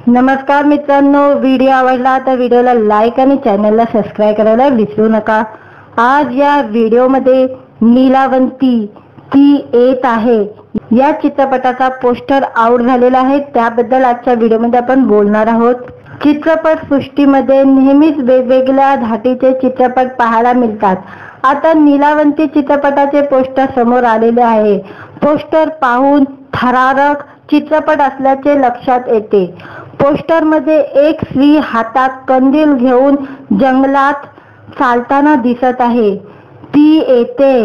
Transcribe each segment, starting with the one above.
नमस्कार मित्रांनो, व्हिडिओ आवडला तर व्हिडिओला लाईक आणि चॅनलला सबस्क्राईब करायला विसरू नका। आज या व्हिडिओमध्ये नीलावंती ती येत आहे या चित्रपटाचा पोस्टर आउट झालेला आहे, त्याबद्दल आजच्या व्हिडिओमध्ये आपण बोलणार आहोत। चित्रपट सृष्टीमध्ये नेहमीच वेगवेगळ्या धाटीचे चित्रपट पाहायला मिळतात। आता नीलावंती चित्रपटाचे पोस्टर समोर आलेले आहे। पोस्टर पाहून थरारक चित्रपट असल्याचे लक्षात येते। पोस्टर मध्ये एक स्त्री हातात कंदील घेऊन जंगलात चालताना दिसत आहे। ती येते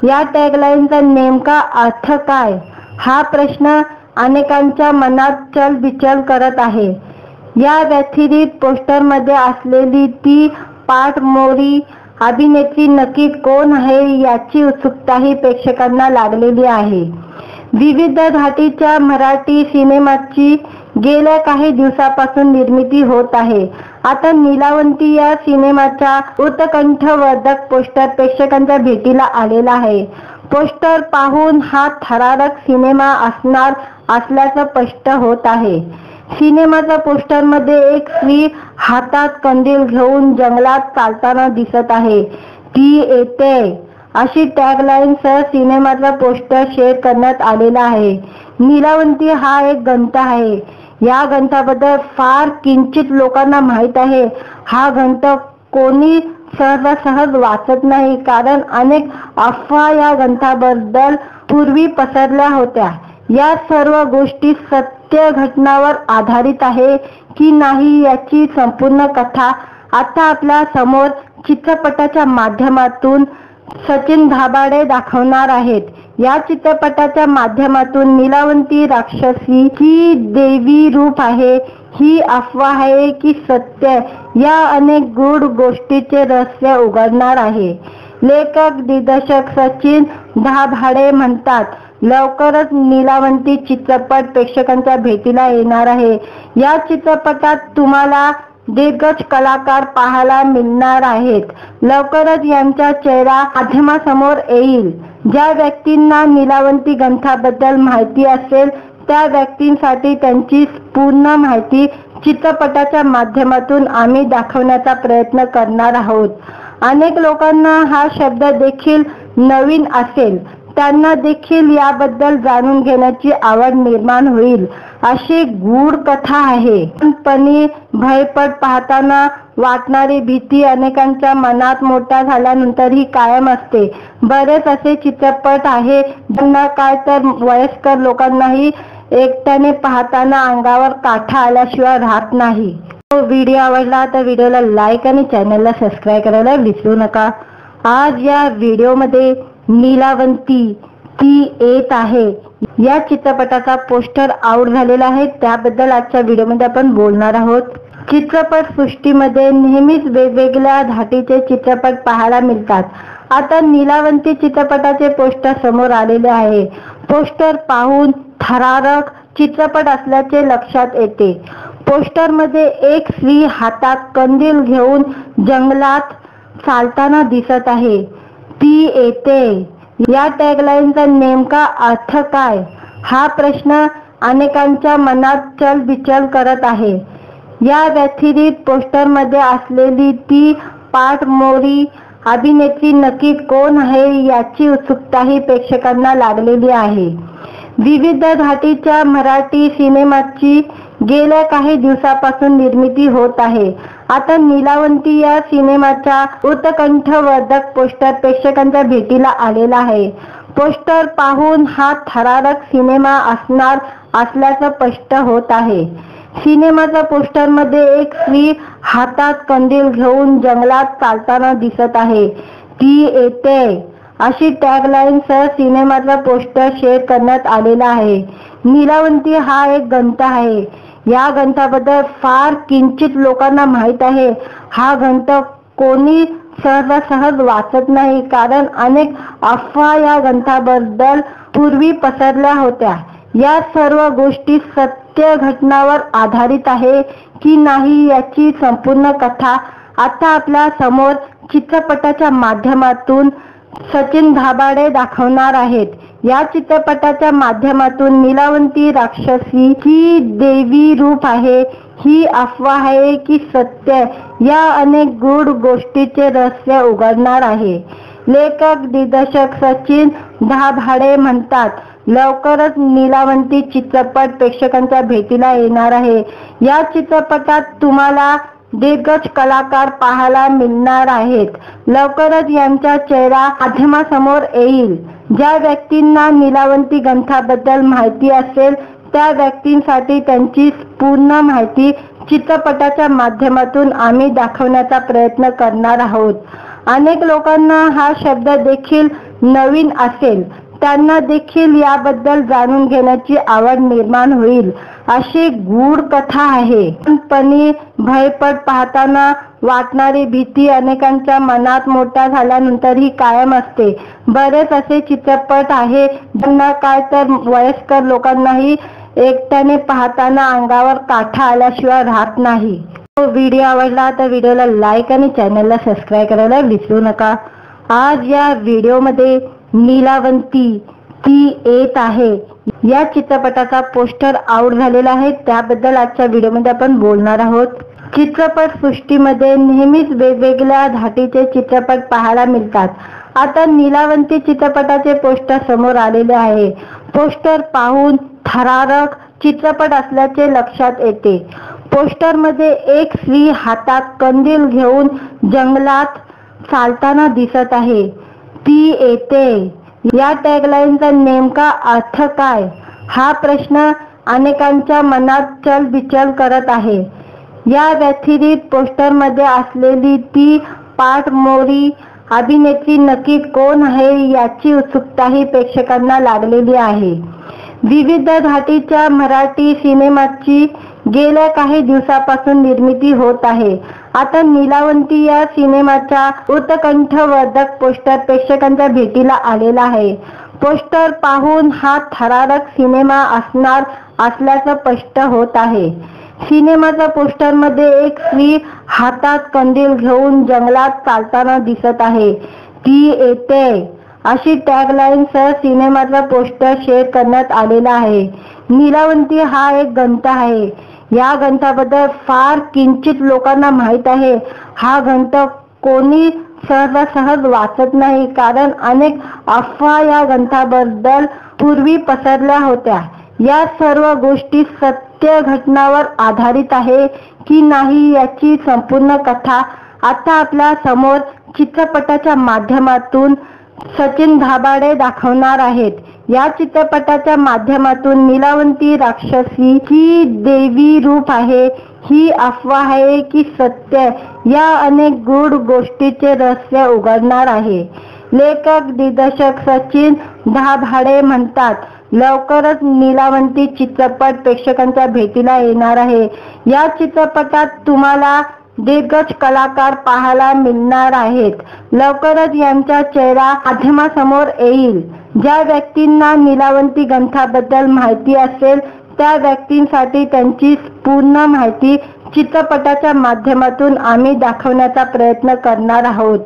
या टॅगलाईनचा नेमका अर्थ काय, हा प्रश्न अनेकांच्या मनात चलबिचल करत आहे। या व्यतिरिक्त पोस्टर मध्ये असलेली ती पाठमोरी अभिनेत्री नक्की कोण आहे याची उत्सुकताही प्रेक्षकांना लागलेली आहे। विविध धाटीच्या मराठी सिनेमाची गेल्या काही दिवसापासून निर्मिती होत आहे। आता नीलावंती या सिनेमाचा उत्कंठवर्धक पोस्टर प्रेक्षकांच्या भेटीला आलेला आहे। पोस्टर पाहून हा थरारक सिनेमा असणार असल्याचं स्पष्ट होत आहे। सिनेमाच्या पोस्टर मध्ये एक स्त्री हातात कंदील घेऊन जंगलात चालताना दिसत आहे। ती येते अशी टॅगलाईन सह सिनेमाचा पोस्टर शेअर करण्यात आलेला आहे। नीलावंती हा एक ग्रंथ आहे। या ग्रंथाबद्दल फार किंचित लोकांना माहीत आहे। हा ग्रंथ कोणी सहजासहज वाचत नाही, कारण अनेक अफवा या ग्रंथाबद्दल पूर्वी पसरल्या होत्या। या सर्व गोष्टी सत्य घटनावर आधारित आहे की नाही याची संपूर्ण कथा आता आपल्या समोर चित्रपटाच्या माध्यमातून सचिन धाबाडे दाखवणार आहेत। या चित्रपटाच्या माध्यमातून नीलावंती राक्षसी की देवी रूप आहे, ही अफवा आहे की सत्य, या अनेक गूढ गोष्टीचे रहस्य उघडणार आहे। लेखक दिग्दर्शक सचिन धाबाडे म्हणतात, लवकरच नीलावंती चित्रपट प्रेक्षकांच्या भेटीला येणार आहे। या चित्रपटात तुम्हाला दिग्गज कलाकार पाहायला मिळणार आहेत। लवकरच यांचा चेहरा माध्यमासमोर येईल। ज्या व्यक्तींना नीलावंती ग्रंथाबद्दल माहिती असेल त्या व्यक्तींसाठी त्यांची पूर्ण माहिती चित्रपटाच्या माध्यमातून आम्ही दाखवण्याचा प्रयत्न करणार आहोत। अनेक लोकांना हा शब्द देखील नवीन असेल, त्यांना देखील याबद्दल जाणून घेण्याची आवड निर्माण होईल अशी गूढ कथा आहे। पण भयपट पाहताना वाटणारी भीती अनेकांच्या मनात मोठ्या झाल्यानंतरही कायम असते। बरेच असे चित्रपट आहे ज्यांना काय तर वयस्कर लोकांनाही एकट्याने पाहताना अंगावर काटा आल्याशिवाय राहत नाही। व्हिडिओ आवडला तर व्हिडिओला लाईक आणि चॅनलला सबस्क्राईब करायला विसरू नका। आज या व्हिडिओमध्ये नीलावंती ती येत आहे या चित्रपटाचा पोस्टर आउट झालेला आहे, त्याबद्दल आजच्या व्हिडिओमध्ये आपण बोलणार आहोत। चित्रपट सृष्टीमध्ये नेहमीच वेगवेगळ्या धाटीचे चित्रपट पाहायला मिळतात। आता नीलावंती चित्रपटाचे पोस्टर समोर आलेले आहे। पोस्टर पाहून थरारक चित्रपट असल्याचे लक्षात येते। पोस्टर मध्ये एक स्त्री हातात कंदील घेऊन जंगलात चालताना दिसत आहे। ती येते या टॅगलाईनचा नेमका अर्थ काय, हा प्रश्न अनेकांच्या मनात चलबिचल करत आहे। या व्यतिरिक्त पोस्टर मध्ये असलेली ती पाठमोरी अभिनेत्री नक्की कोण आहे याची उत्सुकताही प्रेक्षकांना लागलेली आहे। विविध धाटीच्या मराठी सिनेमाची गेल्या काही दिवसापासून निर्मिती होत आहे। आता नीलावंती या सिनेमाचा उत्कंठवर्धक पोस्टर प्रेक्षकांच्या भेटीला आलेला आहे। पोस्टर पाहून हा थरारक सिनेमा असणार असल्याचं स्पष्ट होत आहे। सिनेमाच्या पोस्टर मध्ये एक स्त्री हातात कंदील घेऊन जंगलात चालताना दिसत आहे। ती येते अशी टॅगलाईन सह सिनेमाचा पोस्टर शेअर करण्यात आलेला आहे। नीलावंती हा एक ग्रंथ आहे। या ग्रंथाबद्दल फार किंचित लोकांना माहीत आहे। हा ग्रंथ कोणी सहजासहज वाचत नाही, कारण अनेक अफवा या ग्रंथाबद्दल पूर्वी पसरल्या होत्या। या सर्व गोष्टी सत्य घटनावर आधारित आहे की नाही याची संपूर्ण कथा आता आपल्या समोर चित्रपटाच्या माध्यमातून सचिन धाबाडे दाखवणार आहेत। या चित्रपटाच्या माध्यमातून नीलावंती राक्षसी ही देवी रूप आहे, ही अफवा आहे की सत्य, या अनेक गूढ गोष्टीचे रहस्य उघडणार आहे। लेखक दिग्दर्शक सचिन धाबाडे म्हणतात, लवकरच नीलावंती चित्रपट प्रेक्षकांच्या भेटीला येणार आहे। या चित्रपटात तुम्हाला दिग्गज कलाकार पाहायला मिळणार आहेत। लवकरच यांचा चेहरा माध्यमासमोर येईल। ज्या व्यक्तींना नीलावंती ग्रंथाबद्दल माहिती असेल त्या व्यक्तींसाठी त्यांची पूर्ण माहिती चित्रपटाच्या माध्यमातून आम्ही दाखवण्याचा प्रयत्न करणार आहोत। अनेक लोकांना हा शब्द देखील नवीन असेल, त्यांना देखील याबद्दल जाणून घेण्याची आवड निर्माण होईल। अशी गूढ कथा आहे, पण भयपट पाहताना वाटणारी भीती अनेकांच्या मनात मोठ्या झाल्यानंतरही कायम असते। बरेच असे चित्रपट आहे ज्यांना काय तर वयस्कर लोकांनाही एकट्याने पाहताना अंगावर काटा आल्याशिवाय राहत नाही। व्हिडिओ आवडला तर व्हिडिओला लाईक आणि चॅनलला सबस्क्राईब करायला विसरू नका। आज या व्हिडिओमध्ये नीलावंती ती येत आहे या चित्रपटाचा पोस्टर आउट झालेला आहे, त्याबद्दल आजच्या व्हिडिओमध्ये आपण बोलणार आहोत। चित्रपट सृष्टीमध्ये नेहमीच वेगवेगळ्या धाटीचे चित्रपट पाहायला मिळतात। आता नीलावंती चित्रपटाचे पोस्टर समोर आलेले आहे। पोस्टर पाहून थरारक चित्रपट असल्याचे लक्षात येते। पोस्टर मध्ये एक स्त्री हातात कंदील घेऊन जंगलात चालताना दिसत आहे। ती येते या टॅगलाईनचा नेमका अर्थ काय, हा प्रश्न अनेकांच्या मनात चलबिचल करत आहे। या व्यतिरिक्त पोस्टर मध्ये असलेली ती पाठमोरी अभिनेत्री नक्की कोण आहे याची उत्सुकताही प्रेक्षकांना लागलेली आहे। विविध धाटीच्या मराठी सिनेमाची गेल्या काही दिवसापासून निर्मिती होत आहे। आता नीलावंती या सिनेमाचा उत्कंठवर्धक पोस्टर प्रेक्षकांच्या भेटीला आलेला आहे। पोस्टर पाहून हा थरारक सिनेमा असणार असल्याचं स्पष्ट होत आहे। सिनेमाच्या पोस्टर मध्ये एक स्त्री हातात कंदील घेऊन जंगलात चालताना दिसत आहे। ती येते अशी टॅगलाईन सह सिनेमाचा पोस्टर शेअर करण्यात आलेला आहे। नीलावंती हा एक ग्रंथ आहे। या ग्रंथाबद्दल फार किंचित लोकांना माहीत आहे। हा ग्रंथ कोणी सहजासहज वाचत नाही, कारण अनेक अफवा या ग्रंथाबद्दल पूर्वी पसरल्या होत्या। या सर्व गोष्टी सत्य घटनावर आधारित आहे की नाही याची संपूर्ण कथा आता आपल्या समोर चित्रपटाच्या माध्यमातून सचिन धाबाडे दाखवणार आहेत। या चित्रपटाच्या माध्यमातून नीलावंती राक्षसी ही देवी रूप आहे, ही अफवा आहे की सत्य, या अनेक गूढ गोष्टीचे रहस्य उघडणार आहे। लेखक दिग्दर्शक सचिन धाबाडे म्हणतात, लवकरच नीलावंती चित्रपट प्रेक्षकांच्या भेटीला येणार आहे। या चित्रपटात तुम्हाला दिग्गज कलाकार पाहायला मिळणार आहेत। लवकरच यांचा चेहरा माध्यमासमोर येईल। ज्या व्यक्तींना नीलावंती ग्रंथाबद्दल माहिती असेल त्या व्यक्तींसाठी त्यांची पूर्ण माहिती चित्रपटाच्या माध्यमातून आम्ही दाखवण्याचा प्रयत्न करणार आहोत।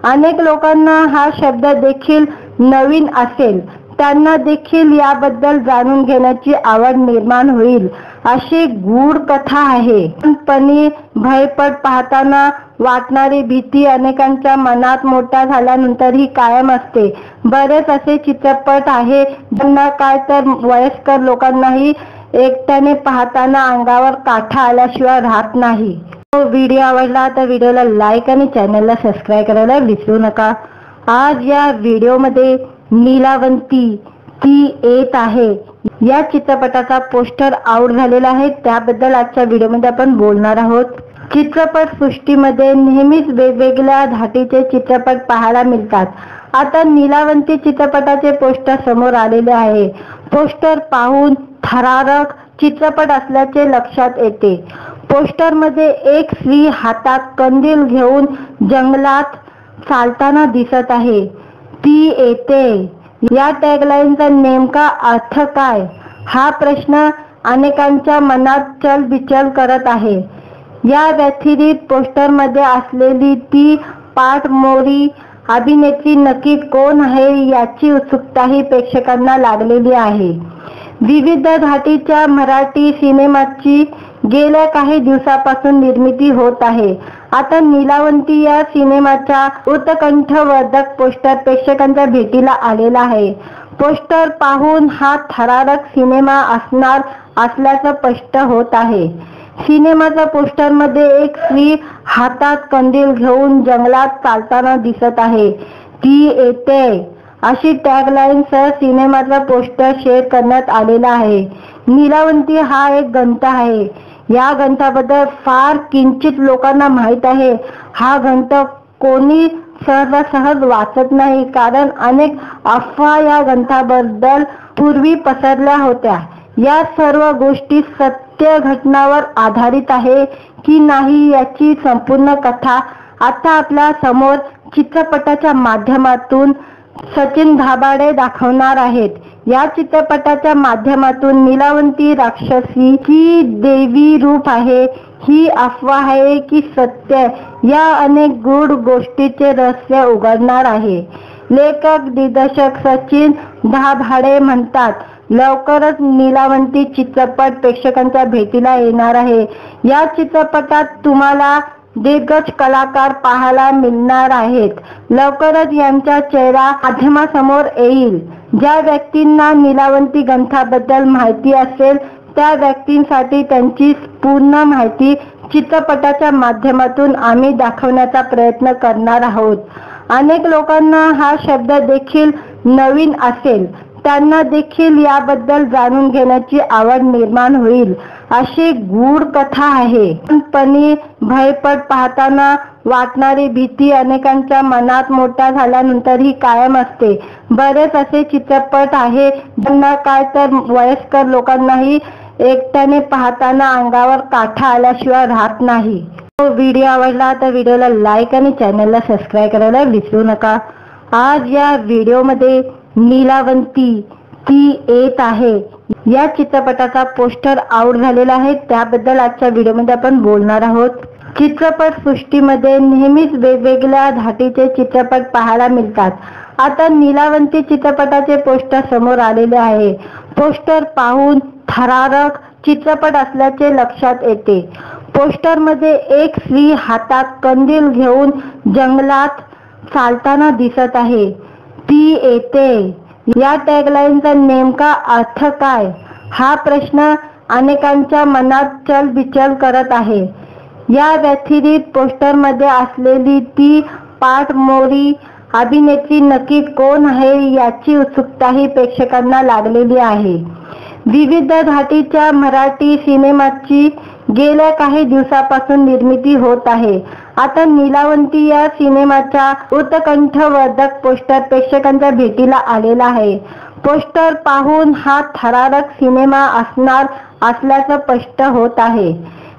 अनेक लोकांना हा शब्द देखील नवीन असेल, त्यांना देखील याबद्दल जाणून घेण्याची आवड निर्माण होईल। अशी गूढ कथा आहे, पण भयपट पाहताना वाटणारी भीती अनेकांच्या मनात मोठ्या झाल्यानंतरही कायम असते। बरेच असे चित्रपट आहे ज्यांना काय तर वयस्कर लोकांनाही एकट्याने पाहताना अंगावर काटा आल्याशिवाय राहत नाही। व्हिडिओ आवडला तर व्हिडिओला लाईक आणि चॅनलला सबस्क्राईब करायला विसरू नका। आज या व्हिडिओमध्ये नीलावंती ती येत आहे या चित्रपटाचा पोस्टर आउट झालेला आहे, त्याबद्दल आजच्या व्हिडिओमध्ये आपण बोलणार आहोत। चित्रपट सृष्टीमध्ये नेहमीच वेगवेगळ्या धाटीचे चित्रपट पाहायला मिळतात। आता नीलावंती चित्रपटाचे पोस्टर समोर आलेले आहे। पोस्टर पाहून थरारक चित्रपट असल्याचे लक्षात येते। पोस्टर मध्ये एक स्त्री हातात कंदील घेऊन जंगलात चालताना दिसत आहे। ती येते या टॅगलाईनचा नेमका अर्थ काय, हा प्रश्न अनेकांच्या मनात चलबिचल करत आहे। या व्यतिरिक्त पोस्टर मध्ये असलेली ती पाठमोरी अभिनेत्री नक्की कोण आहे याची उत्सुकताही प्रेक्षकांना लागलेली आहे। विविध धाटीच्या मराठी सिनेमाची गेल्या काही दिवसापासून निर्मिती होत आहे। आता नीलावंती या सिनेमाचा उत्कंठवर्धक पोस्टर प्रेक्षकांच्या भेटीला आलेला आहे। पोस्टर पाहून हा थरारक सिनेमा असणार असल्याचं स्पष्ट होत आहे। सिनेमाच्या पोस्टरमध्ये एक स्त्री हातात कंदील घेऊन जंगलात चालताना दिसत आहे। ती येते अशी टॅगलाईन सह सिनेमाचा पोस्टर शेअर करण्यात आलेला आहे। नीलावंती हा एक ग्रंथ आहे। या ग्रंथाबद्दल फार किंचित लोकांना माहीत आहे। हा ग्रंथ कोणी सहजासहज वाचत नाही, कारण अनेक अफवा या ग्रंथाबद्दल पूर्वी पसरल्या होत्या। या सर्व गोष्टी सत्य घटनावर आधारित आहे की नाही याची संपूर्ण कथा आता आपल्या समोर चित्रपटाच्या माध्यमातून सचिन धाबाडे दाखवणार आहेत। या चित्रपटाच्या माध्यमातून नीलावंती राक्षसी की देवी रूप आहे, ही अफवा आहे की सत्य, या अनेक गूढ गोष्टीचे रहस्य उघडणार आहे। लेखक दिग्दर्शक सचिन धाबाडे म्हणतात, लवकरच नीलावंती चित्रपट प्रेक्षकांच्या भेटीला येणार आहे। या चित्रपटात तुम्हाला दिग्गज कलाकार पाहायला मिळणार आहेत। लवकरच यांचा चेहरा माध्यमासमोर येईल। ज्या व्यक्तींना नीलावंती ग्रंथाबद्दल माहिती असेल त्या व्यक्तींसाठी त्यांची पूर्ण माहिती चित्रपटाच्या माध्यमातून आम्ही दाखवण्याचा प्रयत्न करणार आहोत। अनेक लोकांना हा शब्द देखील नवीन असेल, त्यांना देखील याबद्दल जाणून घेण्याची आवड निर्माण होईल अशी गूढ कथा आहे। पण भयपट पाहताना वाटणारी भीती अनेकांच्या मनात मोठ्या झाल्यानंतरही कायम असते। बरेच असे चित्रपट आहे ज्यांना काय तर वयस्कर लोकांनाही एकट्याने पाहताना अंगावर काटा आल्याशिवाय राहत नाही। व्हिडिओ आवडला तर व्हिडिओला लाईक आणि चॅनलला सबस्क्राईब करायला विसरू नका। आज या व्हिडिओमध्ये नीलावंती ती येत आहे या चित्रपटाचा पोस्टर आउट झालेला आहे, त्याबद्दल आजच्या व्हिडिओमध्ये आपण बोलणार आहोत। चित्रपट सृष्टीमध्ये नेहमीच वेगवेगळ्या धाटीचे चित्रपट पाहायला मिळतात। आता नीलावंती चित्रपटाचे पोस्टर समोर आलेले आहे। पोस्टर पाहून थरारक चित्रपट असल्याचे लक्षात येते। पोस्टरमध्ये एक स्त्री हातात कंदील घेऊन जंगलात चालताना दिसत आहे। ती येते या टॅगलाईनचा नेमका अर्थ काय, हा प्रश्न अनेकांच्या मनात चलबिचल करत आहे। या व्यतिरिक्त पोस्टरमध्ये असलेली ती पाठमोरी अभिनेत्री नक्की कोण आहे याची उत्सुकताही प्रेक्षकांना लागलेली आहे। विविध धाटीच्या मराठी सिनेमाची गेल्या काही दिवसापासून निर्मिती होत आहे। आता नीलावंती या सिनेमाचा उत्कंठवर्धक पोस्टर प्रेक्षकांच्या भेटीला आलेला आहे। पोस्टर पाहून हा थरारक सिनेमा असणार असल्याचं स्पष्ट होत आहे।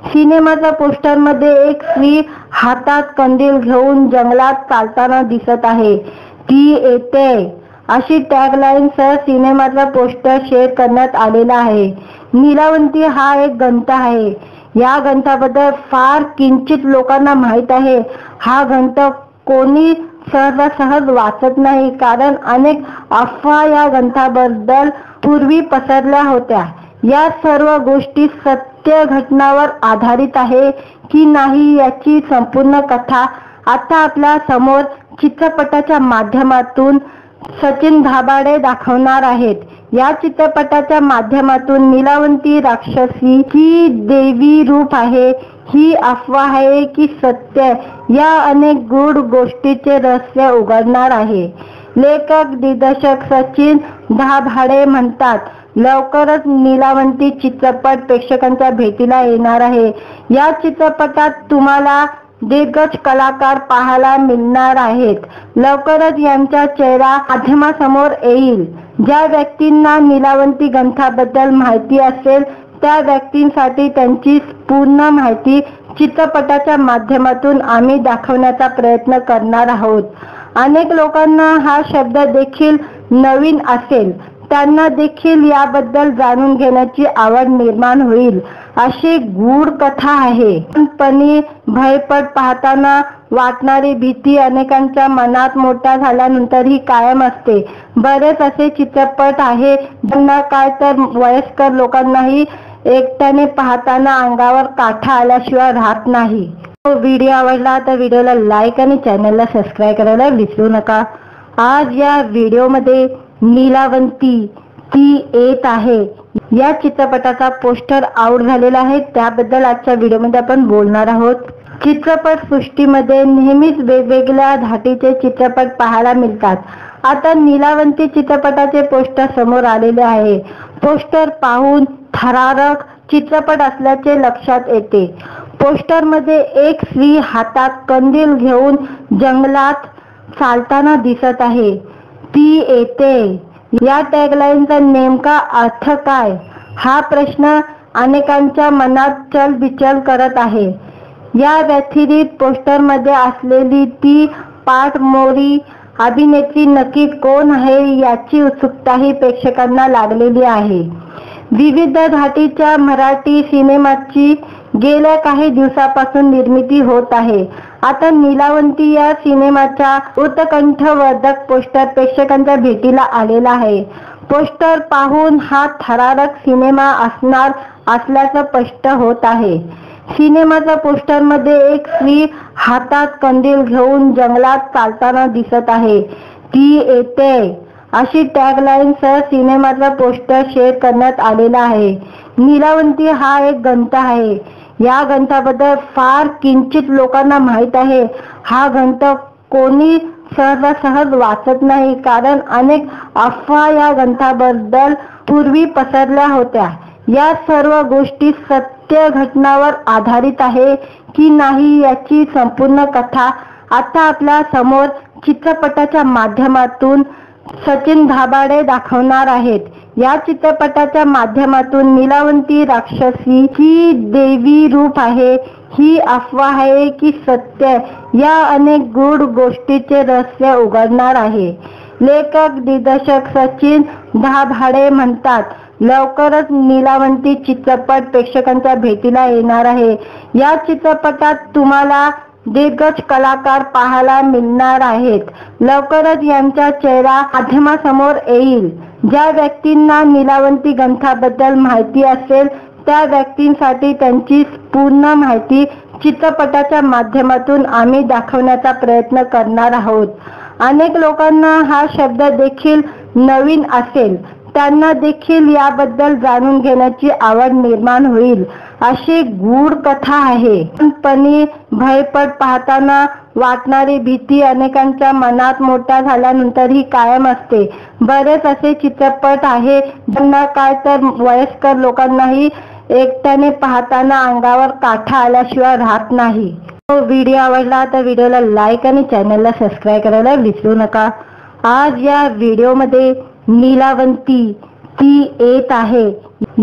सिनेमाच्या पोस्टरमध्ये एक स्त्री हातात कंदील घेऊन जंगलात चालताना दिसत आहे। ती येते अशी टॅगलाईन सह सिनेमाचा पोस्टर शेअर करण्यात आलेला आहे। नीलावंती हा एक ग्रंथ आहे। या ग्रंथाबद्दल फार किंचित लोकांना माहीत आहे। हा ग्रंथ कोणी सहजासहज वाचत नाही, कारण अनेक अफवा या ग्रंथाबद्दल पूर्वी पसरल्या होत्या। या सर्व गोष्टी सत्य घटनावर आधारित आहे की नाही याची संपूर्ण कथा आता आपल्या समोर चित्रपटाच्या माध्यमातून सचिन धाबाडे दाखवणार आहेत। या चित्रपटाच्या माध्यमातून नीलावंती राक्षसी की देवी रूप आहे, ही अफवा आहे की सत्य, या अनेक गूढ गोष्टीचे रहस्य उघडणार आहे। लेखक दिग्दर्शक सचिन धाबाडे म्हणतात, लवकरच नीलावंती चित्रपट प्रेक्षकांच्या भेटीला येणार आहे। या चित्रपटात तुम्हाला दिग्गज कलाकार पाहायला मिळणार आहेत। लवकरच यांचा चेहरा माध्यमासमोर येईल। ज्या व्यक्तींना नीलावंती ग्रंथाबद्दल माहिती असेल त्या व्यक्तींसाठी त्यांची पूर्ण माहिती चित्रपटाच्या माध्यमातून आम्ही दाखवण्याचा प्रयत्न करणार आहोत। अनेक लोकांना हा शब्द देखील नवीन असेल, त्यांना देखील याबद्दल जाणून घेण्याची आवड निर्माण होईल अशी गूढ कथा आहे। पण भयपट पाहताना वाटणारी भीती अनेकांच्या मनात मोठ्या झाल्यानंतरही कायम असते. बरेच असे चित्रपट आहे ज्यांना काय तर वयस्कर लोकांनाही एकट्याने पाहताना अंगावर काटा आल्याशिवाय राहत नाही. व्हिडिओ आवडला तर व्हिडिओला लाईक आणि चॅनलला सबस्क्राईब करायला विसरू नका. आज या व्हिडिओमध्ये नीलावंती ती येत आहे या चित्रपटाचा पोस्टर आउट झालेला आहे, त्याबद्दल आजच्या व्हिडिओमध्ये आपण बोलणार आहोत. चित्रपट सृष्टीमध्ये नेहमीच वेगवेगळ्या धाटीचे चित्रपट पाहायला मिळतात. आता नीलावंती चित्रपटाचे पोस्टर समोर आलेले आहे. पोस्टर पाहून थरारक चित्रपट असल्याचे लक्षात येते. पोस्टर मध्ये एक स्त्री हातात कंदील घेऊन जंगलात चालताना दिसत आहे. ती येते या टॅगलाईनचा नेमका अर्थ काय, हा प्रश्न अनेकांच्या मनात चलबिचल करत आहे. या व्यतिरिक्त पोस्टरमध्ये असलेली ती पाठमोरी अभिनेत्री नक्की कोण आहे याची उत्सुकताही प्रेक्षकांना लागलेली आहे. विविध धाटीच्या मराठी सिनेमाची गेल्या काही दिवसापासून निर्मिती होत आहे. आता नीलावंती या सिनेमाचा उत्कंठवर्धक पोस्टर प्रेक्षकांच्या भेटीला आलेला आहे. पोस्टर पाहून हा थरारक सिनेमा असणार असल्याचं स्पष्ट होत आहे. सिनेमाच्या पोस्टरमध्ये एक स्त्री हातात कंदील घेऊन जंगलात चालताना दिसत आहे. ती येते अशी टॅगलाईन सह सिनेमाचा पोस्टर शेअर करण्यात आलेला आहे. नीलावंती हा एक ग्रंथ आहे. या ग्रंथाबद्दल फार किंचित लोकांना माहीत आहे. हा ग्रंथ कोणी सहजासहज वाचत नाही, कारण अनेक अफवा या ग्रंथाबद्दल पूर्वी पसरल्या होत्या. या सर्व गोष्टी सत्य घटनावर आधारित आहे की नाही याची संपूर्ण कथा आता आपल्या समोर चित्रपटाच्या माध्यमातून सचिन धाबाडे दाखवणार आहेत. या चित्रपटाच्या माध्यमातून नीलावंती राक्षसी ही देवी रूप आहे, ही अफवा आहे की सत्य, या अनेक गूढ गोष्टीचे रहस्य उघडणार आहे. लेखक दिग्दर्शक सचिन धाबाडे म्हणतात, लवकरच नीलावंती चित्रपट प्रेक्षकांच्या भेटीला येणार आहे. या चित्रपटात तुम्हाला दिग्गज कलाकार पाहायला मिळणार आहेत. लवकरच यांचा चेहरा माध्यमासमोर येईल. ज्या व्यक्तींना नीलावंती ग्रंथाबद्दल माहिती असेल त्या व्यक्तींसाठी त्यांची पूर्ण माहिती चित्रपटाच्या माध्यमातून आम्ही दाखवण्याचा प्रयत्न करणार आहोत. अनेक लोकांना हा शब्द देखील नवीन असेल, त्यांना देखील याबद्दल जाणून घेण्याची आवड निर्माण होईल. अशी गूढ कथा आहे. पण भयपट पाहताना वाटणारी भीती अनेकांच्या मनात मोठ्या झाल्यानंतरही कायम असते. बरेच असे चित्रपट आहे ज्यांना काय तर वयस्कर लोकांनाही एकट्याने पाहताना अंगावर काटा आल्याशिवाय राहत नाही. व्हिडिओ आवडला तर व्हिडिओला लाईक आणि चॅनलला सबस्क्राईब करायला विसरू नका. आज या व्हिडिओमध्ये नीलावंती ती येत आहे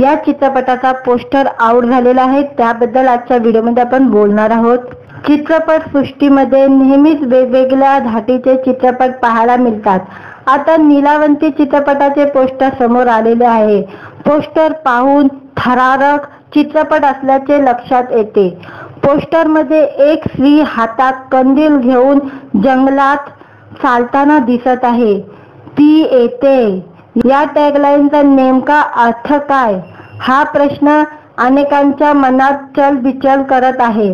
या चित्रपटाचा पोस्टर आउट झालेला आहे, त्याबद्दल आजच्या व्हिडिओमध्ये आपण बोलणार आहोत. चित्रपट सृष्टीमध्ये नेहमीच वेगवेगळ्या धाटीचे चित्रपट पाहायला मिळतात. आता नीलावंती चित्रपटाचे पोस्टर समोर आलेले आहे. पोस्टर पाहून थरारक चित्रपट असल्याचे लक्षात येते. पोस्टरमध्ये एक स्त्री हातात कंदील घेऊन जंगलात चालताना दिसत आहे. ती येते या टॅगलाईनचा नेमका अर्थ काय, हा प्रश्न अनेकांच्या मनात चलबिचल करत आहे.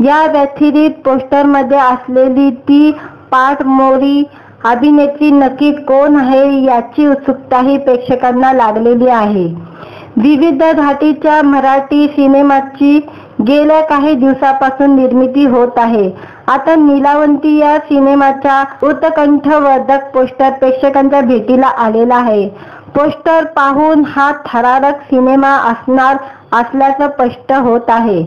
या व्यतिरिक्त पोस्टरमध्ये असलेली ती पाठमोरी अभिनेत्री नक्की कोण आहे याची उत्सुकताही प्रेक्षकांना लागलेली आहे. विविध धाटीच्या मराठी सिनेमाची गेल्या काही दिवसापासून निर्मिती होत आहे. आता नीलावंती या सिनेमाचा उत्कंठवर्धक पोस्टर प्रेक्षकांच्या भेटीला आलेला आहे. पोस्टर पाहून हा थरारक सिनेमा असणार असल्याचं स्पष्ट होत आहे.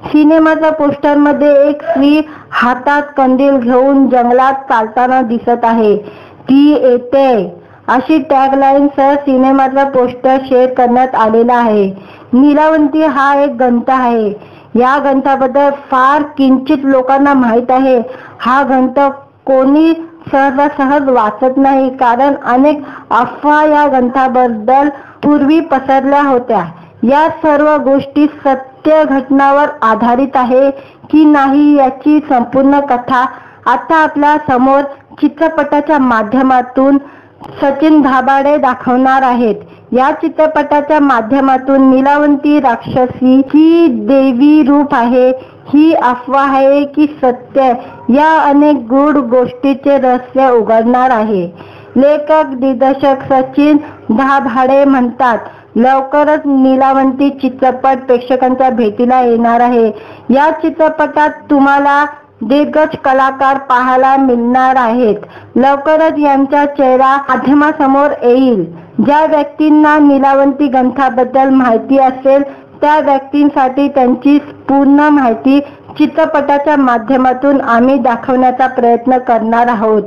सिनेमाच्या पोस्टरमध्ये एक स्त्री हातात कंदील घेऊन जंगलात चालताना दिसत आहे. ती येते अशी टॅगलाईन सह सिनेमाचा पोस्टर शेअर करण्यात आलेला आहे. नीलावंती हा एक ग्रंथ आहे. या ग्रंथाबद्दल फार किंचित लोकांना माहीत आहे. हा ग्रंथ कोणी सहजासहज वाचत नाही, कारण अनेक अफवा या ग्रंथाबद्दल पूर्वी पसरल्या होत्या. या सर्व गोष्टी सत्य घटनावर आधारित आहे की नाही याची संपूर्ण कथा आता आपल्या समोर चित्रपटाच्या माध्यमातून सचिन धाबाडे दाखवणार आहेत। या चित्रपटाच्या माध्यमातून नीलावंती राक्षसी ही देवी रूप आहे, ही अफवा आहे की सत्य, या अनेक गूढ गोष्टीचे रहस्य उघडणार आहे। लेखक दिग्दर्शक सचिन धाबाडे म्हणतात, लवकरच नीलावंती चित्रपट प्रेक्षकांच्या भेटीला येणार आहे। या चित्रपटात तुम्हाला दिग्गज कलाकार पाहायला मिळणार आहेत। लवकरच यांचा चेहरा माध्यमासमोर येईल। ज्या व्यक्तींना नीलावंती ग्रंथाबद्दल माहिती असेल त्या व्यक्तींसाठी त्यांची पूर्ण माहिती चित्रपटाच्या माध्यमातून आम्ही दाखवण्याचा प्रयत्न करणार आहोत।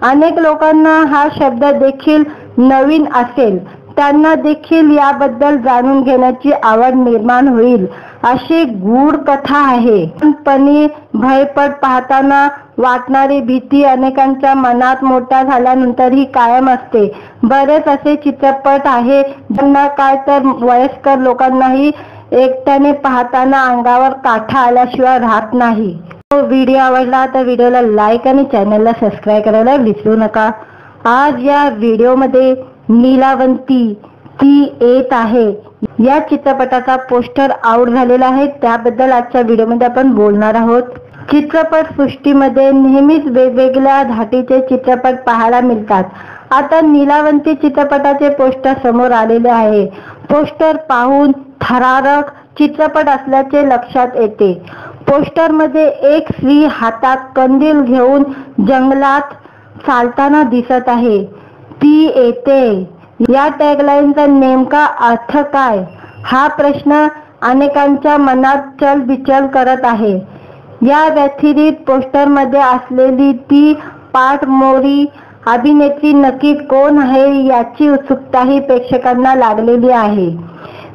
अनेक लोकांना हा शब्द देखील नवीन असेल, त्यांना देखील याबद्दल जाणून घेण्याची आवड निर्माण होईल अशी गूढ कथा आहे। लहानपणी भयपट पाहताना वाटणारी भीती अनेकांच्या मनात मोठ्या झाल्यानंतरही कायम असते। बरेच असे चित्रपट आहे ज्यांना काय तर वयस्कर लोकांनाही एकट्याने पाहताना अंगावर काटा आल्याशिवाय राहत नाही। व्हिडिओ आवडला तर व्हिडिओला लाईक आणि चॅनलला सबस्क्राईब करायला विसरू नका। आज या व्हिडिओमध्ये नीलावंती ती येत आहे या चित्रपटाचा पोस्टर आउट झालेला आहे, त्याबद्दल आजच्या व्हिडिओमध्ये आपण बोलणार आहोत। चित्रपट सृष्टीमध्ये नेहमीच वेगवेगळ्या धाटीचे चित्रपट पाहायला मिळतात। आता नीलावंती चित्रपटाचे पोस्टर समोर आलेले आहे। पोस्टर पाहून थरारक चित्रपट असल्याचे लक्षात येते। पोस्टर मध्ये एक स्त्री हातात कंदील घेऊन जंगलात चालताना दिसत आहे। ती येते या टॅगलाईनचा नेमका अर्थ काय, हा प्रश्न अनेकांच्या मनात चलबिचल करत आहे। या व्यतिरिक्त पोस्टर मध्ये असलेली ती पाठमोरी अभिनेत्री नक्की कोण आहे याची उत्सुकताही प्रेक्षकांना लागलेली आहे।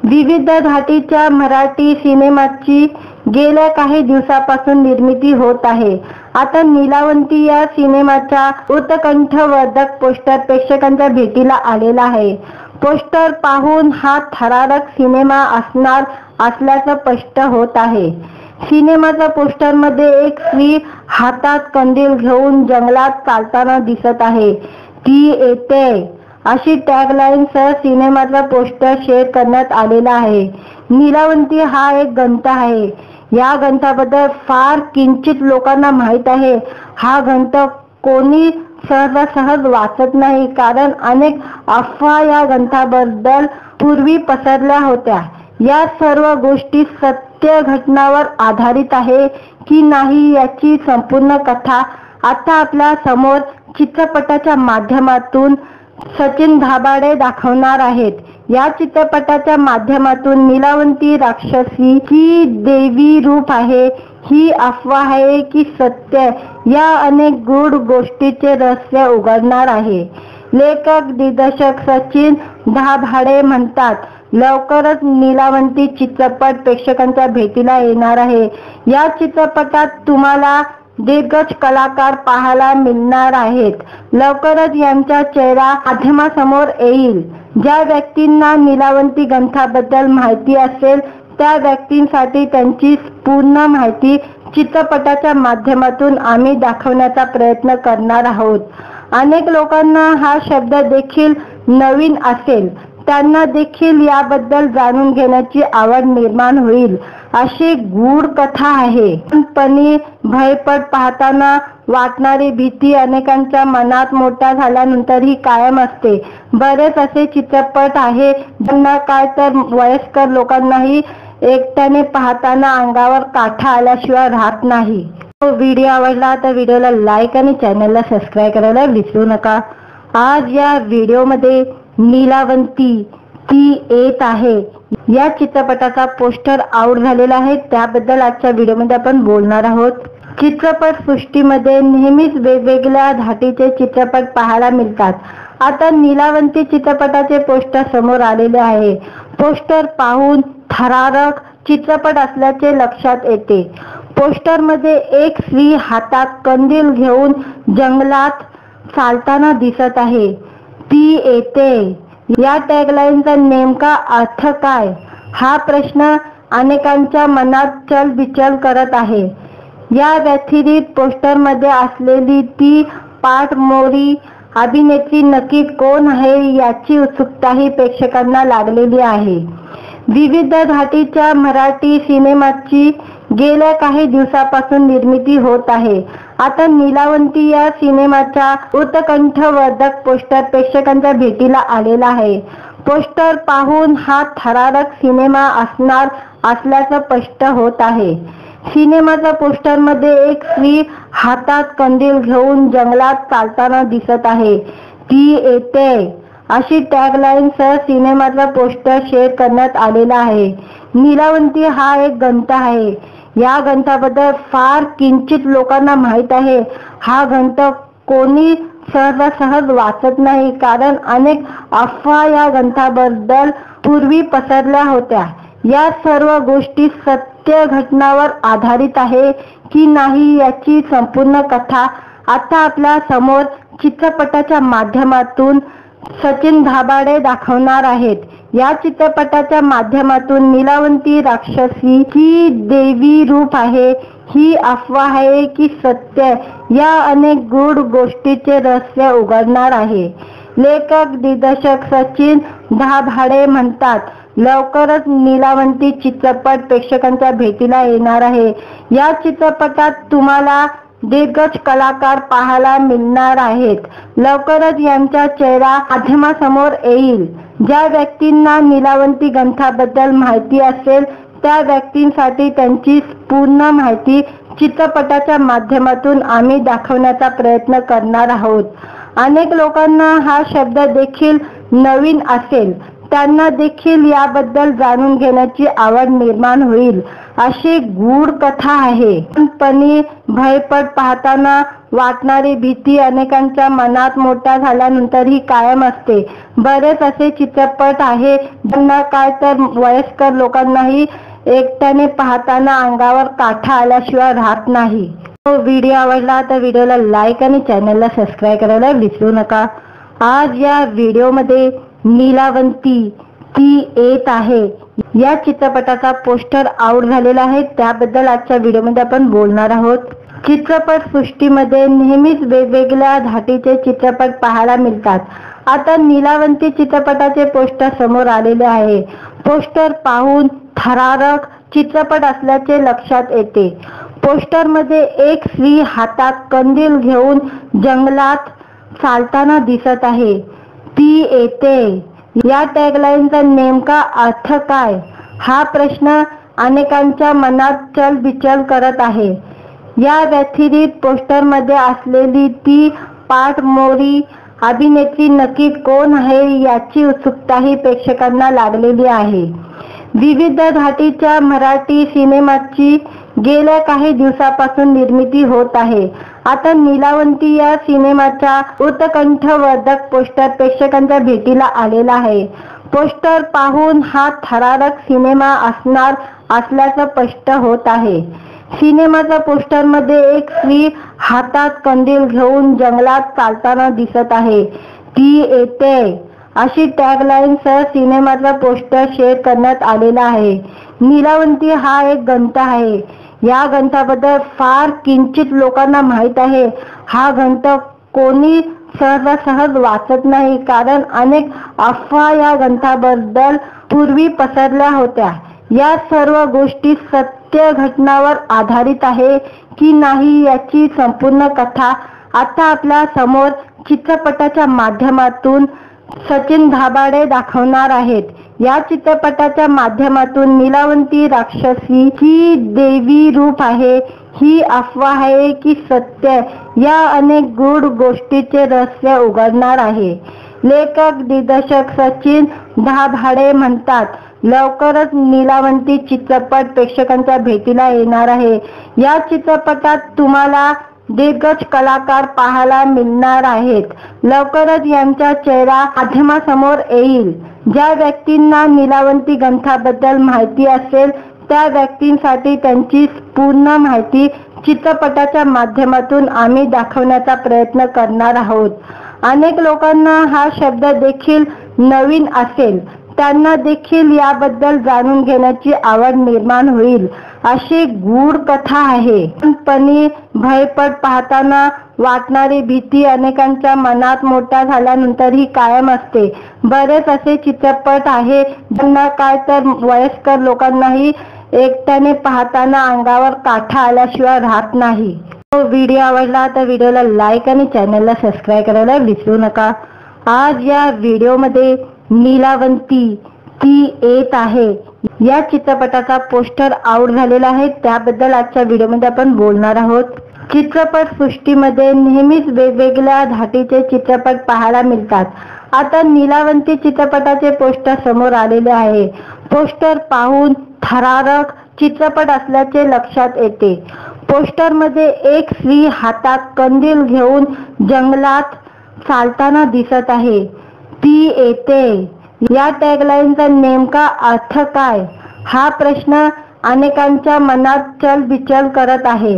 विविध धाटीच्या मराठी सिनेमाची गेल्या काही दिवसापासून निर्मिती होत आहे। आता नीलावंती या सिनेमाचा उत्कंठवर्धक पोस्टर प्रेक्षकांच्या भेटीला आलेला आहे। पोस्टर पाहून हा थरारक सिनेमा असणार असल्याचं स्पष्ट होत आहे। सिनेमाच्या पोस्टर मध्ये एक स्त्री हातात कंदील घेऊन जंगलात चालताना दिसत आहे। ती येते अशी टॅगलाईन सह सिनेमाचा पोस्टर शेअर करण्यात आलेला आहे। नीलावंती हा एक ग्रंथ आहे। या ग्रंथाबद्दल फार किंचित लोकांना माहीत आहे। हा ग्रंथ कोणी सहजासहज वाचत नाही, कारण अनेक अफवा या ग्रंथाबद्दल पूर्वी पसरल्या होत्या। या सर्व गोष्टी सत्य घटनावर आधारित आहे की नाही याची संपूर्ण कथा आता आपल्या समोर चित्रपटाच्या माध्यमातून सचिन धाबाडे दाखवणार आहेत। या चित्रपटाच्या माध्यमातून नीलावंती राक्षसी ही देवी रूप आहे, ही अफवा आहे की सत्य, या अनेक गूढ गोष्टीचे रहस्य उघडणार आहे। लेखक दिग्दर्शक सचिन धाबाडे म्हणतात, लवकरच नीलावंती चित्रपट प्रेक्षकांच्या भेटीला येणार आहे। या चित्रपटात तुम्हाला दिग्गज कलाकार पाहायला मिळणार आहेत। लवकरच यांचा चेहरा माध्यमासमोर येईल। ज्या व्यक्तींना नीलावंती ग्रंथाबद्दल माहिती असेल त्या व्यक्तींसाठी त्यांची पूर्ण माहिती चित्रपटाच्या माध्यमातून आम्ही दाखवण्याचा प्रयत्न करणार आहोत। अनेक लोकांना हा शब्द देखील नवीन असेल, त्यांना देखील याबद्दल जाणून घेण्याची आवड निर्माण होईल अशी गूढ कथा आहे। लहानपणी भयपट पाहताना वाटणारी भीती अनेकांच्या मनात मोठ्या झाल्यानंतरही कायम असते। बरेच असे चित्रपट आहे ज्यांना काय तर वयस्कर लोकांनाही एकट्याने पाहताना अंगावर काटा आल्याशिवाय राहत नाही। व्हिडिओ आवडला तर व्हिडिओला लाईक आणि चॅनलला सबस्क्राईब करायला विसरू नका। आज या व्हिडिओमध्ये नीलावंती ती येत आहे या चित्रपटाचा पोस्टर आउट झालेला आहे, त्याबद्दल आजच्या व्हिडिओमध्ये आपण बोलणार आहोत। चित्रपट सृष्टीमध्ये नेहमीच वेगवेगळ्या धाटीचे चित्रपट पाहायला मिळतात। आता नीलावंती चित्रपटाचे पोस्टर समोर आलेले आहे। पोस्टर पाहून थरारक चित्रपट असल्याचे लक्षात येते। पोस्टर मध्ये एक स्त्री हातात कंदील घेऊन जंगलात चालताना दिसत आहे। ती येते या टॅगलाईनचा नेमका अर्थ काय, हा प्रश्न अनेकांच्या मनात चलबिचल करत आहे। या व्यतिरिक्त पोस्टरमध्ये असलेली ती पाठमोरी अभिनेत्री नक्की कोण आहे याची उत्सुकताही प्रेक्षकांना लागलेली आहे. विविध धाटीच्या मराठी सिनेमाची गेल्या काही दिवसापासून निर्मिती होत आहे. आता नीलावंती या सिनेमाचा उत्कंठवर्धक पोस्टर प्रेक्षकांच्या भेटीला आलेला आहे. पोस्टर पाहून हा थरारक सिनेमा असणार असल्याचं स्पष्ट होत आहे. सिनेमाच्या पोस्टरमध्ये एक स्त्री हातात कंदील घेऊन जंगलात चालताना दिसत आहे. ती येते अशी टॅगलाईन सह सिनेमाचा पोस्टर शेअर करण्यात आलेला आहे. नीलावंती हा एक ग्रंथ आहे. या ग्रंथाबद्दल फार किंचित लोकांना माहीत आहे. हा ग्रंथ कोणी सहजासहज वाचत नाही, कारण अनेक अफवा या ग्रंथाबद्दल पूर्वी पसरल्या होत्या. या सर्व गोष्टी सत्य घटनावर आधारित आहे की नाही याची संपूर्ण कथा आता आपल्या समोर चित्रपटाच्या माध्यमातून सचिन धाबाडे दाखवणार आहेत. या चित्रपटाच्या माध्यमातून नीलावंती राक्षसी ही देवी रूप आहे, ही अफवा आहे की सत्य, या अनेक गूढ गोष्टीचे रहस्य उघडणार आहे. लेखक दिग्दर्शक सचिन धाबाडे म्हणतात, लवकरच नीलावंती चित्रपट प्रेक्षकांच्या भेटीला येणार आहे. या चित्रपटात तुम्हाला दिग्गज कलाकार पाहायला मिळणार आहेत. लवकरच यांचा चेहरा माध्यमासमोर येईल. ज्या व्यक्तींना नीलावंती ग्रंथाबद्दल माहिती असेल त्या व्यक्तींसाठी त्यांची पूर्ण माहिती चित्रपटाच्या माध्यमातून आम्ही दाखवण्याचा प्रयत्न करणार आहोत. अनेक लोकांना हा शब्द देखील नवीन असेल, त्यांना देखील याबद्दल जाणून घेण्याची आवड निर्माण होईल. अशी गूढ कथा आहे. लहानपणी भयपट पाहताना वाटणारी भीती अनेकांच्या मनात मोठ्या झाल्यानंतरही कायम असते. बरेच असे चित्रपट आहे ज्यांना काय तर वयस्कर लोकांनाही एकट्याने पाहताना अंगावर काठा आल्याशिवाय राहत नाही. व्हिडिओ आवडला तर व्हिडिओला लाईक आणि चॅनलला सबस्क्राईब करायला विसरू नका. आज या व्हिडिओमध्ये नीलावंती ती येत आहे या चित्रपटाचा पोस्टर आउट झालेला आहे, त्याबद्दल आजच्या व्हिडिओमध्ये आपण बोलणार आहोत. चित्रपट सृष्टीमध्ये नेहमीच वेगवेगळ्या धाटीचे चित्रपट पाहायला मिळतात. आता नीलावंती चित्रपटाचे पोस्टर समोर आलेले आहे. पोस्टर पाहून थरारक चित्रपट असल्याचे लक्षात येते. पोस्टरमध्ये एक स्त्री हातात कंदील घेऊन जंगलात चालताना दिसत आहे. ती येते या टॅगलाईनचा नेमका अर्थ काय, हा प्रश्न अनेकांच्या मनात चलबिचल करत आहे. या व्यतिरिक्त पोस्टरमध्ये असलेली ती पाठमोरी अभिनेत्री नक्की कोण आहे याची उत्सुकताही प्रेक्षकांना लागलेली आहे. विविध धाटीच्या मराठी सिनेमाची गेल्या काही दिवसापासून निर्मिती होत आहे. आता नीलावंती या सिनेमाचा उत्कंठवर्धक पोस्टर प्रेक्षकांच्या भेटीला आलेला आहे. पोस्टर पाहून हा थरारक सिनेमा असणार असल्याचं स्पष्ट होत आहे. सिनेमाच्या पोस्टरमध्ये एक स्त्री हातात कंदील घेऊन जंगलात चालताना दिसत आहे. ती येते अशी टॅगलाईन सह सिनेमाचा पोस्टर शेअर करण्यात आलेला आहे. नीलावंती हा एक ग्रंथ आहे. या ग्रंथाबद्दल फार किंचित लोकांना माहीत आहे. हा ग्रंथ कोणी सहजासहज वाचत नाही, कारण अनेक अफवा या ग्रंथाबद्दल पूर्वी पसरल्या होत्या. या सर्व गोष्टी सत्य घटनावर आधारित आहे की नाही याची संपूर्ण कथा आता आपल्या समोर चित्रपटाच्या माध्यमातून सचिन धाबाडे दाखवणार आहेत. या चित्रपटाच्या माध्यमातून नीलावंती राक्षसी ही देवी रूप आहे, ही अफवा आहे की सत्य, या अनेक गूढ गोष्टीचे रहस्य उघडणार आहे. लेखक दिग्दर्शक सचिन धाबाडे म्हणतात, लवकरच नीलावंती चित्रपट प्रेक्षकांच्या भेटीला येणार आहे. या चित्रपटात तुम्हाला दिग्गज कलाकार पाहायला मिळणार आहेत. लवकरच यांचा चेहरा माध्यमासमोर येईल. ज्या व्यक्तींना नीलावंती ग्रंथाबद्दल माहिती असेल त्या व्यक्तींसाठी त्यांची पूर्ण माहिती चित्रपटाच्या माध्यमातून आम्ही दाखवण्याचा प्रयत्न करणार आहोत. अनेक लोकांना हा शब्द देखील नवीन असेल, त्यांना देखील याबद्दल जाणून घेण्याची आवड निर्माण होईल. अशी गूढ कथा आहे. पण भयपट पाहताना वाटणारी भीती अनेकांच्या मनात मोठ्या झाल्यानंतरही कायम असते. बरेच असे चित्रपट आहे ज्यांना काय तर वयस्कर लोकांनाही एकट्याने पाहताना अंगावर काटा आल्याशिवाय राहत नाही. व्हिडिओ आवडला तर व्हिडिओला लाईक आणि चॅनलला सबस्क्राईब करायला विसरू नका. आज या व्हिडिओमध्ये नीलावंती ती येत आहे या चित्रपटाचा पोस्टर आउट झालेला आहे, त्याबद्दल आजच्या व्हिडिओमध्ये आपण बोलणार आहोत. चित्रपट सृष्टीमध्ये नेहमीच वेगवेगळ्या धाटीचे चित्रपट पाहायला मिळतात. आता नीलावंती चित्रपटाचे पोस्टर समोर आलेले आहे. पोस्टर पाहून थरारक चित्रपट असल्याचे लक्षात येते. पोस्टर मध्ये एक स्त्री हातात कंदील घेऊन जंगलात चालताना दिसत आहे. ती येते या टॅगलाईनचा नेमका अर्थ काय, हा प्रश्न अनेकांच्या मनात चलबिचल करत आहे.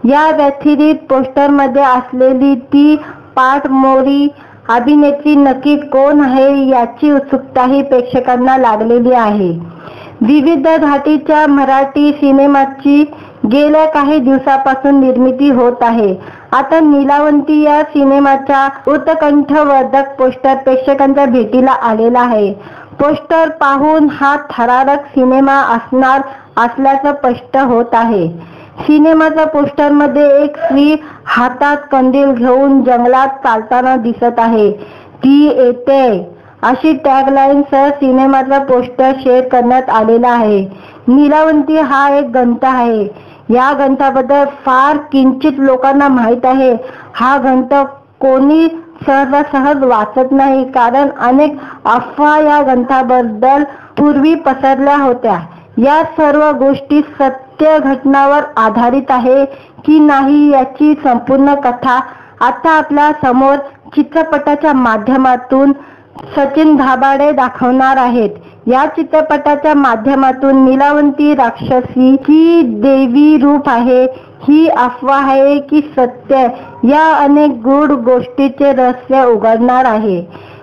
या व्यतिरिक्त पोस्टरमध्ये असलेली ती पाठमोरी अभिनेत्री नक्की कोण आहे याची उत्सुकताही प्रेक्षकांना लागलेली आहे. विविध धाटीच्या मराठी सिनेमाची गेल्या काही दिवसापासून निर्मिती होत आहे. आता नीलावंती या सिनेमाचा उत्कंठवर्धक पोस्टर प्रेक्षकांच्या भेटीला आलेला आहे. पोस्टर पाहून हा थरारक सिनेमा असणार असल्याचं स्पष्ट होत आहे. सिनेमाच्या पोस्टरमध्ये एक स्त्री हातात कंदील घेऊन जंगलात चालताना दिसत आहे. ती येते अशी टॅगलाईन सह सिनेमाचा पोस्टर शेअर करण्यात आलेला आहे. नीलावंती हा एक ग्रंथ आहे. या ग्रंथाबद्दल फार किंचित लोकांना माहीत आहे. हा ग्रंथ कोणी सहज वाचत नाही, कारण अनेक अफवा या ग्रंथाबद्दल पूर्वी पसरल्या होत्या. या सर्व गोष्टी सत्य घटनावर आधारित आहे की नाही याची संपूर्ण कथा आता आपल्या समोर चित्रपटाच्या माध्यमातून सचिन धाबाडे दाखवणार आहेत. या चित्रपटाच्या माध्यमातून नीलावंती राक्षसीची देवी रूप आहे, ही अफवा आहे की सत्य, या अनेक गूढ गोष्टीचे रहस्य उघडणार आहे.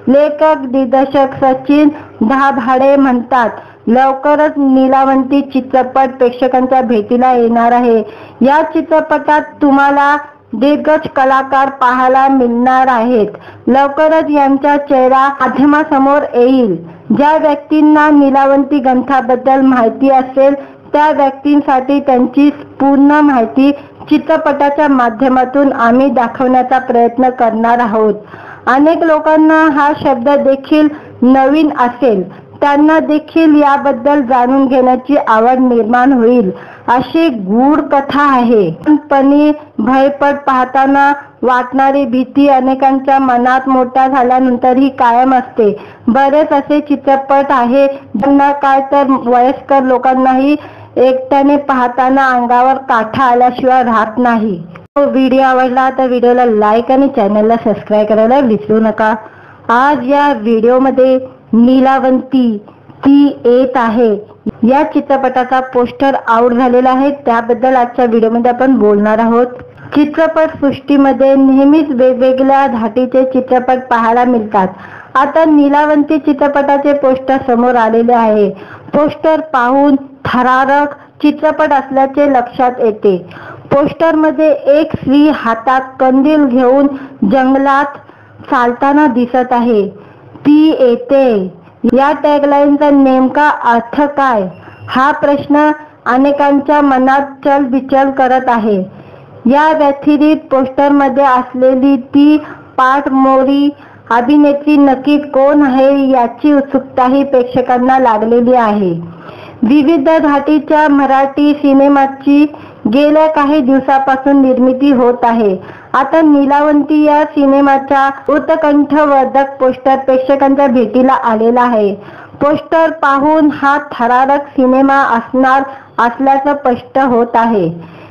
लेखक दिग्दर्शक सचिन धाबाडे म्हणतात, लवकरच नीलावंती चित्रपट प्रेक्षकांच्या भेटीला येणार आहे. या चित्रपटात तुम्हाला दिग्गज कलाकार पाहायला मिळणार आहेत. लवकरच यांचा चेहरा माध्यमासमोर येईल. ज्या व्यक्तींना नीलावंती ग्रंथाबद्दल माहिती असेल त्या व्यक्तींसाठी त्यांची पूर्ण माहिती चित्रपटाच्या माध्यमातून आम्ही दाखवण्याचा प्रयत्न करणार आहोत. अनेक लोकांना हा शब्द देखील नवीन असेल, त्यांना देखील याबद्दल जाणून घेण्याची आवड निर्माण होईल. अशी गूढ कथा आहे. पण भयपट पाहताना वाटणारी भीती अनेकांच्या मनात मोठ्या झाल्यानंतरही कायम असते. बरेच असे चित्रपट आहे ज्यांना काय तर वयस्कर लोकांनाही एकट्याने पाहताना अंगावर काटा आल्याशिवाय राहत नाही. व्हिडिओ आवडला तर व्हिडिओला लाईक आणि चॅनलला सबस्क्राईब करायला विसरू नका. आज या व्हिडिओमध्ये नीलावंती ती येत आहे या चित्रपटाचा पोस्टर आउट झालेला आहे, त्याबद्दल आजच्या व्हिडिओमध्ये आपण बोलणार आहोत. चित्रपट सृष्टीमध्ये नेहमीच वेगवेगळ्या धाटीचे चित्रपट पाहायला मिळतात. आता नीलावंती चित्रपटाचे पोस्टर समोर आलेले आहे. पोस्टर पाहून थरारक चित्रपट असल्याचे लक्षात येते. पोस्टर मध्ये एक स्त्री हातात कंदील घेऊन जंगलात चालताना दिसत आहे. ती येते या टॅगलाईनचा नेमका अर्थ काय, हा प्रश्न अनेकांच्या मनात चलबिचल करत आहे. या व्यतिरिक्त पोस्टरमध्ये असलेली ती पाठमोरी अभिनेत्री नक्की कोण आहे याची उत्सुकताही प्रेक्षकांना लागलेली आहे. विविध धाटीच्या मराठी सिनेमाची गेल्या काही दिवसापासून निर्मिती होत आहे. आता नीलावंती या सिनेमाचा उत्कंठवर्धक पोस्टर प्रेक्षकांच्या भेटीला आलेला आहे. पोस्टर पाहून हा थरारक सिनेमा असणार असल्याचं स्पष्ट होत आहे.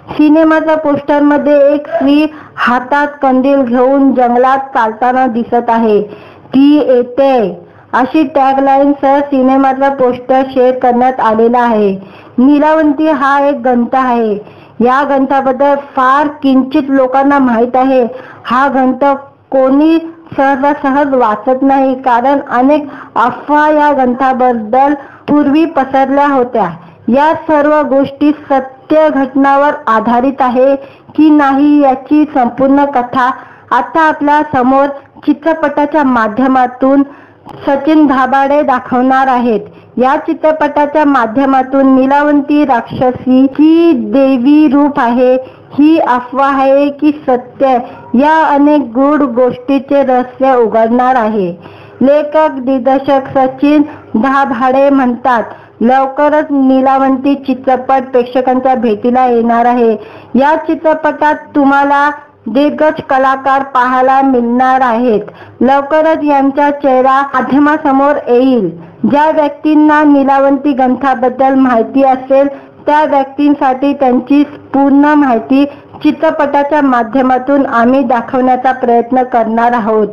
सिनेमाच्या पोस्टरमध्ये एक स्त्री हातात कंदील घेऊन जंगलात चालताना दिसत आहे. ती येते अशी टॅगलाईन सह सिनेमाचा पोस्टर शेअर करण्यात आलेला आहे. नीलावंती हा एक ग्रंथ आहे. या ग्रंथाबद्दल फार किंचित लोकांना माहीत आहे. हा ग्रंथ कोणी सहज वाचत नाही, कारण अनेक अफवा या ग्रंथाबद्दल पूर्वी पसरल्या होत्या. या सर्व गोष्टी सत्य घटनावर आधारित आहे की नाही याची संपूर्ण कथा आता आपल्या समोर चित्रपटाच्या माध्यमातून सचिन धाबाडे दाखवणार आहेत। या चित्रपटाच्या माध्यमातून नीलावंती राक्षसी ही देवी रूप आहे, ही अफवा आहे की सत्य, या अनेक गूढ गोष्टीचे रहस्य उघडणार आहे। लेखक दिग्दर्शक सचिन धाबाडे म्हणतात, लवकरच नीलावंती चित्रपट प्रेक्षकांच्या भेटीला येणार आहे। या चित्रपटात तुम्हाला दिग्गज कलाकार पाहायला मिळणार आहेत। लवकरच यांचा चेहरा माध्यमासमोर येईल। ज्या व्यक्तींना नीलावंती ग्रंथाबद्दल माहिती असेल त्या व्यक्तींसाठी त्यांची पूर्ण माहिती चित्रपटाच्या माध्यमातून आम्ही दाखवण्याचा प्रयत्न करणार आहोत।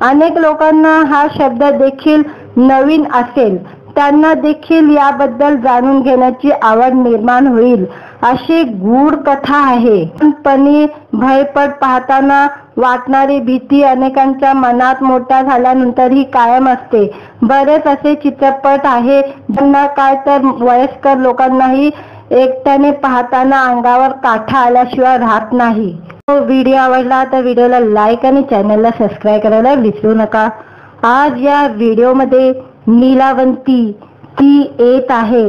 अनेक लोकांना हा शब्द देखील नवीन असेल, त्यांना देखील याबद्दल जाणून घेण्याची आवड निर्माण होईल। अशी गूढ कथा आहे, पण भयपट पाहताना वाटणारी भीती अनेकांच्या मनात मोठा झाल्यानंतरही कायम असते। बरेच असे चित्रपट आहे ज्यांना काय तर वयस्कर लोकांनाही एकट्याने पाहताना अंगावर काटा आल्याशिवाय राहत नाही। व्हिडिओ आवडला तर व्हिडिओला लाईक आणि चॅनलला सबस्क्राईब करायला विसरू नका। आज या व्हिडिओमध्ये नीलावंती ती येत आहे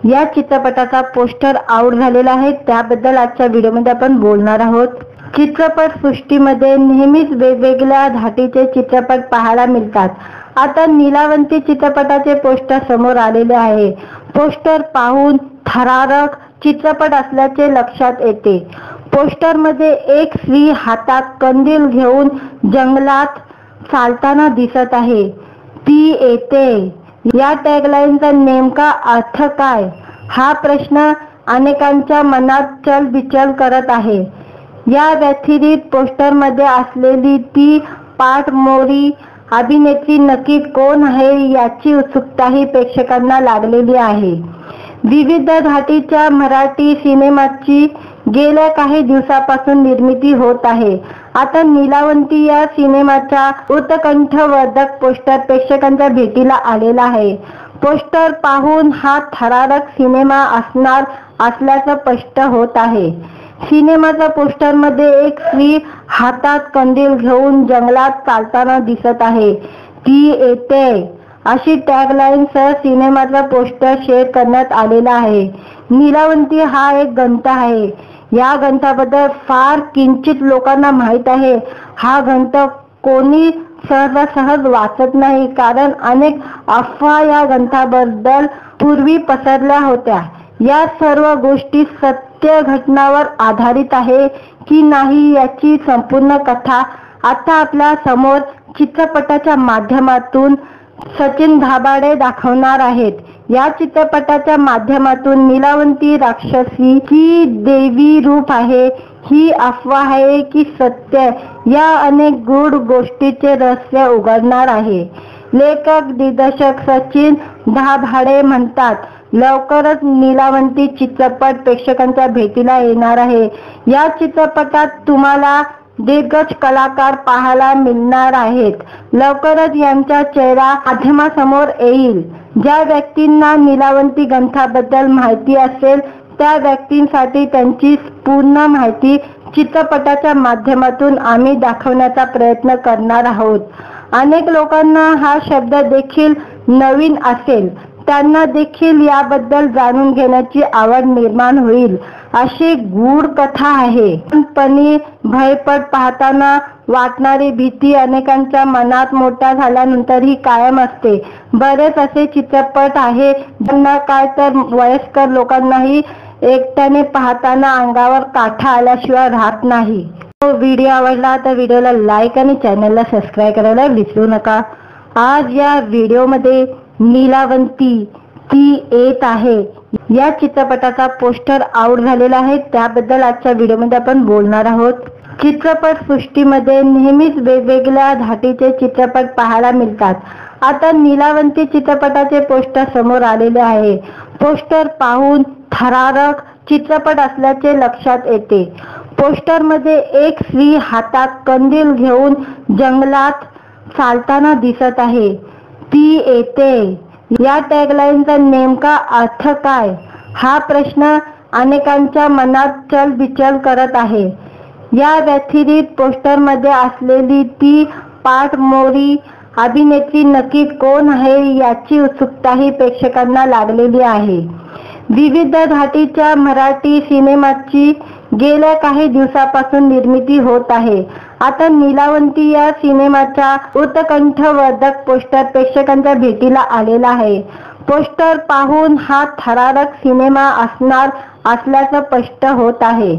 या चित्रपटाचा पोस्टर आउट झालेला आहे, त्याबद्दल आजच्या व्हिडिओमध्ये आपण बोलणार आहोत। चित्रपट सृष्टीमध्ये नेहमीच वेगवेगळ्या धाटीचे चित्रपट पाहायला मिळतात। आता नीलावंती चित्रपटाचे पोस्टर समोर आलेले आहे। पोस्टर पाहून थरारक चित्रपट असल्याचे लक्षात येते। पोस्टर मध्ये एक स्त्री हातात कंदील घेऊन जंगलात चालताना दिसत आहे। ती येते या टॅगलाईनचा नेमका अर्थ काय, हा प्रश्न अनेकांच्या मनात चलबिचल करत आहे। या व्यतिरिक्त पोस्टर मध्ये असलेली ती पाठमोरी अभिनेत्री नक्की कोण आहे याची उत्सुकताही प्रेक्षकांना लागलेली आहे। विविध धाटीच्या मराठी सिनेमाची गेल्या काही दिवसापासून निर्मिती होत आहे। आता नीलावंती या सिनेमाचा उत्कंठवर्धक पोस्टर प्रेक्षकांच्या भेटीला आलेला आहे। पोस्टर पाहून हा थरारक सिनेमा असणार असल्याचं स्पष्ट होत आहे। सिनेमाच्या पोस्टर मध्ये एक स्त्री हातात कंदील घेऊन जंगलात चालताना दिसत आहे। ती येते अशी टॅगलाईन सह सिनेमाचा पोस्टर शेअर करण्यात आलेला आहे। नीलावंती हा एक ग्रंथ आहे। या ग्रंथाबद्दल फार किंचित लोकांना माहीत आहे। हा ग्रंथ कोणी सहज वाचत नाही, कारण अनेक अफवा या ग्रंथाबद्दल पूर्वी पसरल्या होत्या। या सर्व गोष्टी सत्य घटनावर आधारित आहे की नाही याची संपूर्ण कथा आता आपल्या समोर चित्रपटाच्या माध्यमातून सचिन धाबाडे दाखवणार आहेत। या चित्रपटाच्या माध्यमातून नीलावंती राक्षसी ही देवी रूप आहे, ही अफवा आहे की सत्य, या अनेक गूढ गोष्टीचे रहस्य उघडणार आहे। लेखक दिग्दर्शक सचिन धाबाडे म्हणतात, लवकरच नीलावंती चित्रपट प्रेक्षकांच्या भेटीला येणार आहे। या चित्रपटात तुम्हाला दिग्गज कलाकार पाहायला मिळणार आहेत। लवकरच यांचा चेहरा माध्यमासमोर येईल। ज्या व्यक्तींना नीलावंती ग्रंथाबद्दल माहिती असेल त्या व्यक्तींसाठी त्यांची पूर्ण माहिती चित्रपटाच्या माध्यमातून आम्ही दाखवण्याचा प्रयत्न करणार आहोत। अनेक लोकांना हा शब्द देखील नवीन असेल, त्यांना देखील याबद्दल जाणून घेण्याची आवड निर्माण होईल। अशी गूढ कथा आहे, पण भयपट पाहताना वाटणारी भीती अनेकांच्या मनात मोठा झाल्यानंतरही कायम असते। बरेच असे चित्रपट आहे ज्यांना काय तर वयस्कर लोकांनाही एकट्याने पाहताना अंगावर काटा आल्याशिवाय राहत नाही। व्हिडिओ आवडला तर व्हिडिओला लाईक आणि चॅनलला सबस्क्राईब करायला विसरू नका। आज या व्हिडिओमध्ये नीलावंती ती येत आहे या चित्रपटाचा पोस्टर आउट झालेला आहे, त्याबद्दल आजच्या व्हिडिओमध्ये आपण बोलणार आहोत। चित्रपट सृष्टीमध्ये नेहमीच वेगवेगळ्या धाटीचे चित्रपट पाहायला मिळतात। आता नीलावंती चित्रपटाचे पोस्टर समोर आलेले आहे। पोस्टर पाहून थरारक चित्रपट असल्याचे लक्षात येते। पोस्टर मध्ये एक स्त्री हातात कंदील घेऊन जंगलात चालताना दिसत आहे। ती येते या टॅगलाईनचा नेमका अर्थ काय, हा प्रश्न अनेकांच्या मनात चलबिचल करत आहे। या व्यतिरिक्त पोस्टरमध्ये असलेली ती पाठमोरी अभिनेत्री नक्की कोण आहे याची उत्सुकताही प्रेक्षकांना लागलेली आहे। विविध धाटीच्या मराठी सिनेमाची गेल्या काही दिवसापासून निर्मिती होत आहे। आता नीलावंती या सिनेमाचा उत्कंठवर्धक पोस्टर प्रेक्षकांच्या भेटीला आलेला आहे। पोस्टर पाहून हा थरारक सिनेमा असणार असल्याचं स्पष्ट होत आहे।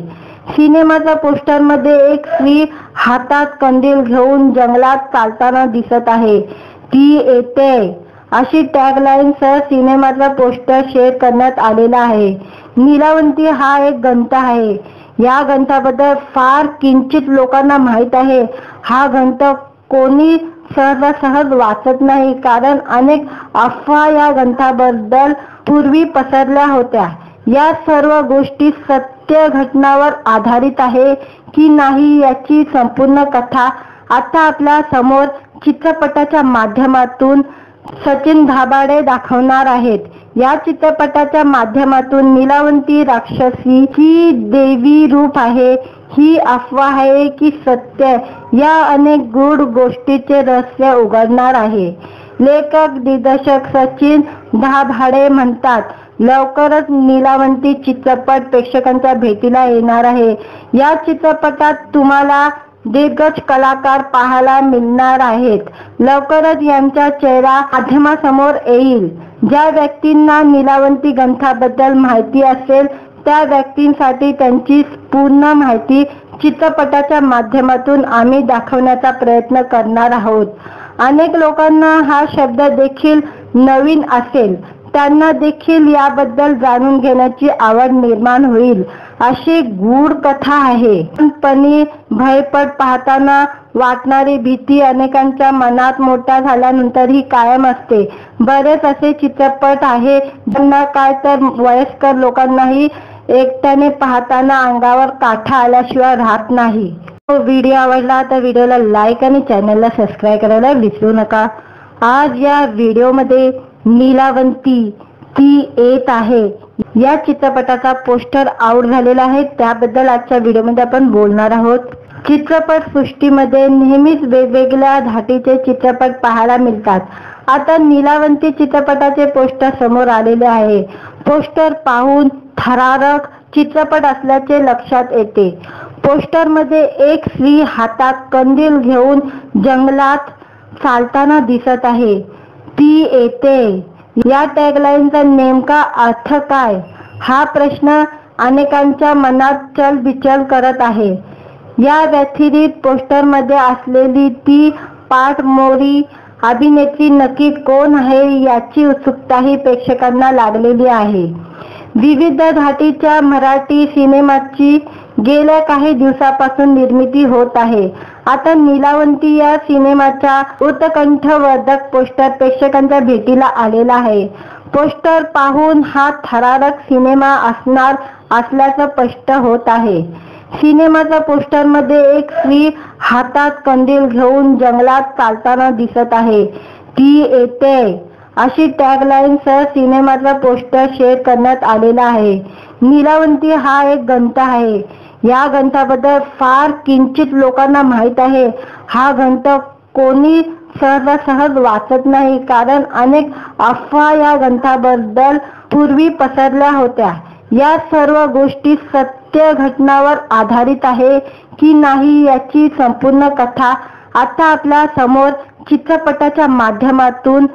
सिनेमाच्या पोस्टरमध्ये एक स्त्री हातात कंदील घेऊन जंगलात चालताना दिसत आहे। ती येते अशी टॅगलाईन सह सिनेमाचा पोस्टर शेअर करण्यात आलेला आहे। नीलावंती हा एक ग्रंथ आहे। या ग्रंथाबद्दल फार किंचित लोकांना माहीत आहे। हा ग्रंथ कोणी सहजासहज वाचत नाही, कारण अनेक अफवा या ग्रंथाबद्दल पूर्वी पसरल्या होत्या। या सर्व गोष्टी सत्य घटनावर आधारित आहे की नाही याची संपूर्ण कथा आता आपल्या समोर चित्रपटाच्या माध्यमातून सचिन धाबाडे दाखवणार आहेत। या चित्रपटाच्या माध्यमातून नीलावंती राक्षसी ही देवी रूप आहे, ही अफवा आहे की सत्य, या अनेक गूढ गोष्टीचे रहस्य उघडणार आहे। लेखक दिग्दर्शक सचिन धाबाडे म्हणतात, लवकरच नीलावंती चित्रपट प्रेक्षकांच्या भेटीला येणार आहे। या चित्रपटात तुम्हाला दिग्गज कलाकार पाहायला मिळणार आहेत। लवकरच यांचा चेहरा माध्यमासमोर येईल। ज्या व्यक्तींना नीलावंती ग्रंथाबद्दल माहिती असेल त्या व्यक्तींसाठी त्यांची पूर्ण माहिती चित्रपटाच्या माध्यमातून आम्ही दाखवण्याचा प्रयत्न करणार आहोत। अनेक लोकांना हा शब्द देखील नवीन असेल, त्यांना देखील याबद्दल जाणून घेण्याची आवड निर्माण होईल। अशी गूढ कथा आहे। पण भयपट पाहताना वाटणारी भीती अनेकांच्या मनात मोठ्या झाल्यानंतरही कायम असते। बरेच असे चित्रपट आहे ज्यांना काय तर वयस्कर लोकांनाही एकट्याने पाहताना अंगावर काटा आल्याशिवाय राहत नाही। व्हिडिओ आवडला तर व्हिडिओला लाईक आणि चॅनलला सबस्क्राईब करायला विसरू नका। आज या व्हिडिओमध्ये नीलावंती ती येत आहे या चित्रपटाचा पोस्टर आउट झालेला आहे, त्याबद्दल आजच्या व्हिडिओमध्ये आपण बोलणार आहोत। चित्रपट सृष्टीमध्ये नेहमीच वेगवेगळ्या धाटीचे चित्रपट पाहायला मिळतात। आता नीलावंती चित्रपटाचे पोस्टर समोर आलेले आहे। पोस्टर पाहून थरारक चित्रपट असल्याचे लक्षात येते। पोस्टरमध्ये एक स्त्री हातात कंदील घेऊन जंगलात चालताना दिसत आहे। ती येते या टॅगलाईनचा नेमका अर्थ काय? हा प्रश्न अनेकांच्या मनात चलबिचल करत आहे। या व्यतिरिक्त पोस्टरमध्ये असलेली ती पाठमोरी अभिनेत्री नक्की कोण आहे याची उत्सुकताही प्रेक्षकांना लागलेली आहे। विविध धाटीच्या मराठी सिनेमाची गेल्या काही दिवसापासून निर्मिती होत आहे। आता नीलावंती या सिनेमाचा उत्कंठवर्धक पोस्टर प्रेक्षकांच्या भेटीला आलेला आहे। पोस्टर पाहून हा थरारक सिनेमा असणार असल्याचं स्पष्ट होत आहे। सिनेमाच्या पोस्टरमध्ये एक स्त्री हातात कंदील घेऊन जंगलात चालताना दिसत आहे। ती येते अशी टॅगलाईन सह सिनेमाचा पोस्टर शेअर करण्यात आलेला आहे। नीलावंती हा एक ग्रंथ आहे। या ग्रंथाबद्दल फार किंचित लोकांना माहीत आहे। हा ग्रंथ कोणी सहजासहज वाचत नाही, कारण अनेक अफवा या ग्रंथाबद्दल पूर्वी पसरल्या होत्या। या सर्व गोष्टी सत्य घटनावर आधारित आहे की नाही याची संपूर्ण कथा आता आपल्या समोर चित्रपटाच्या माध्यमातून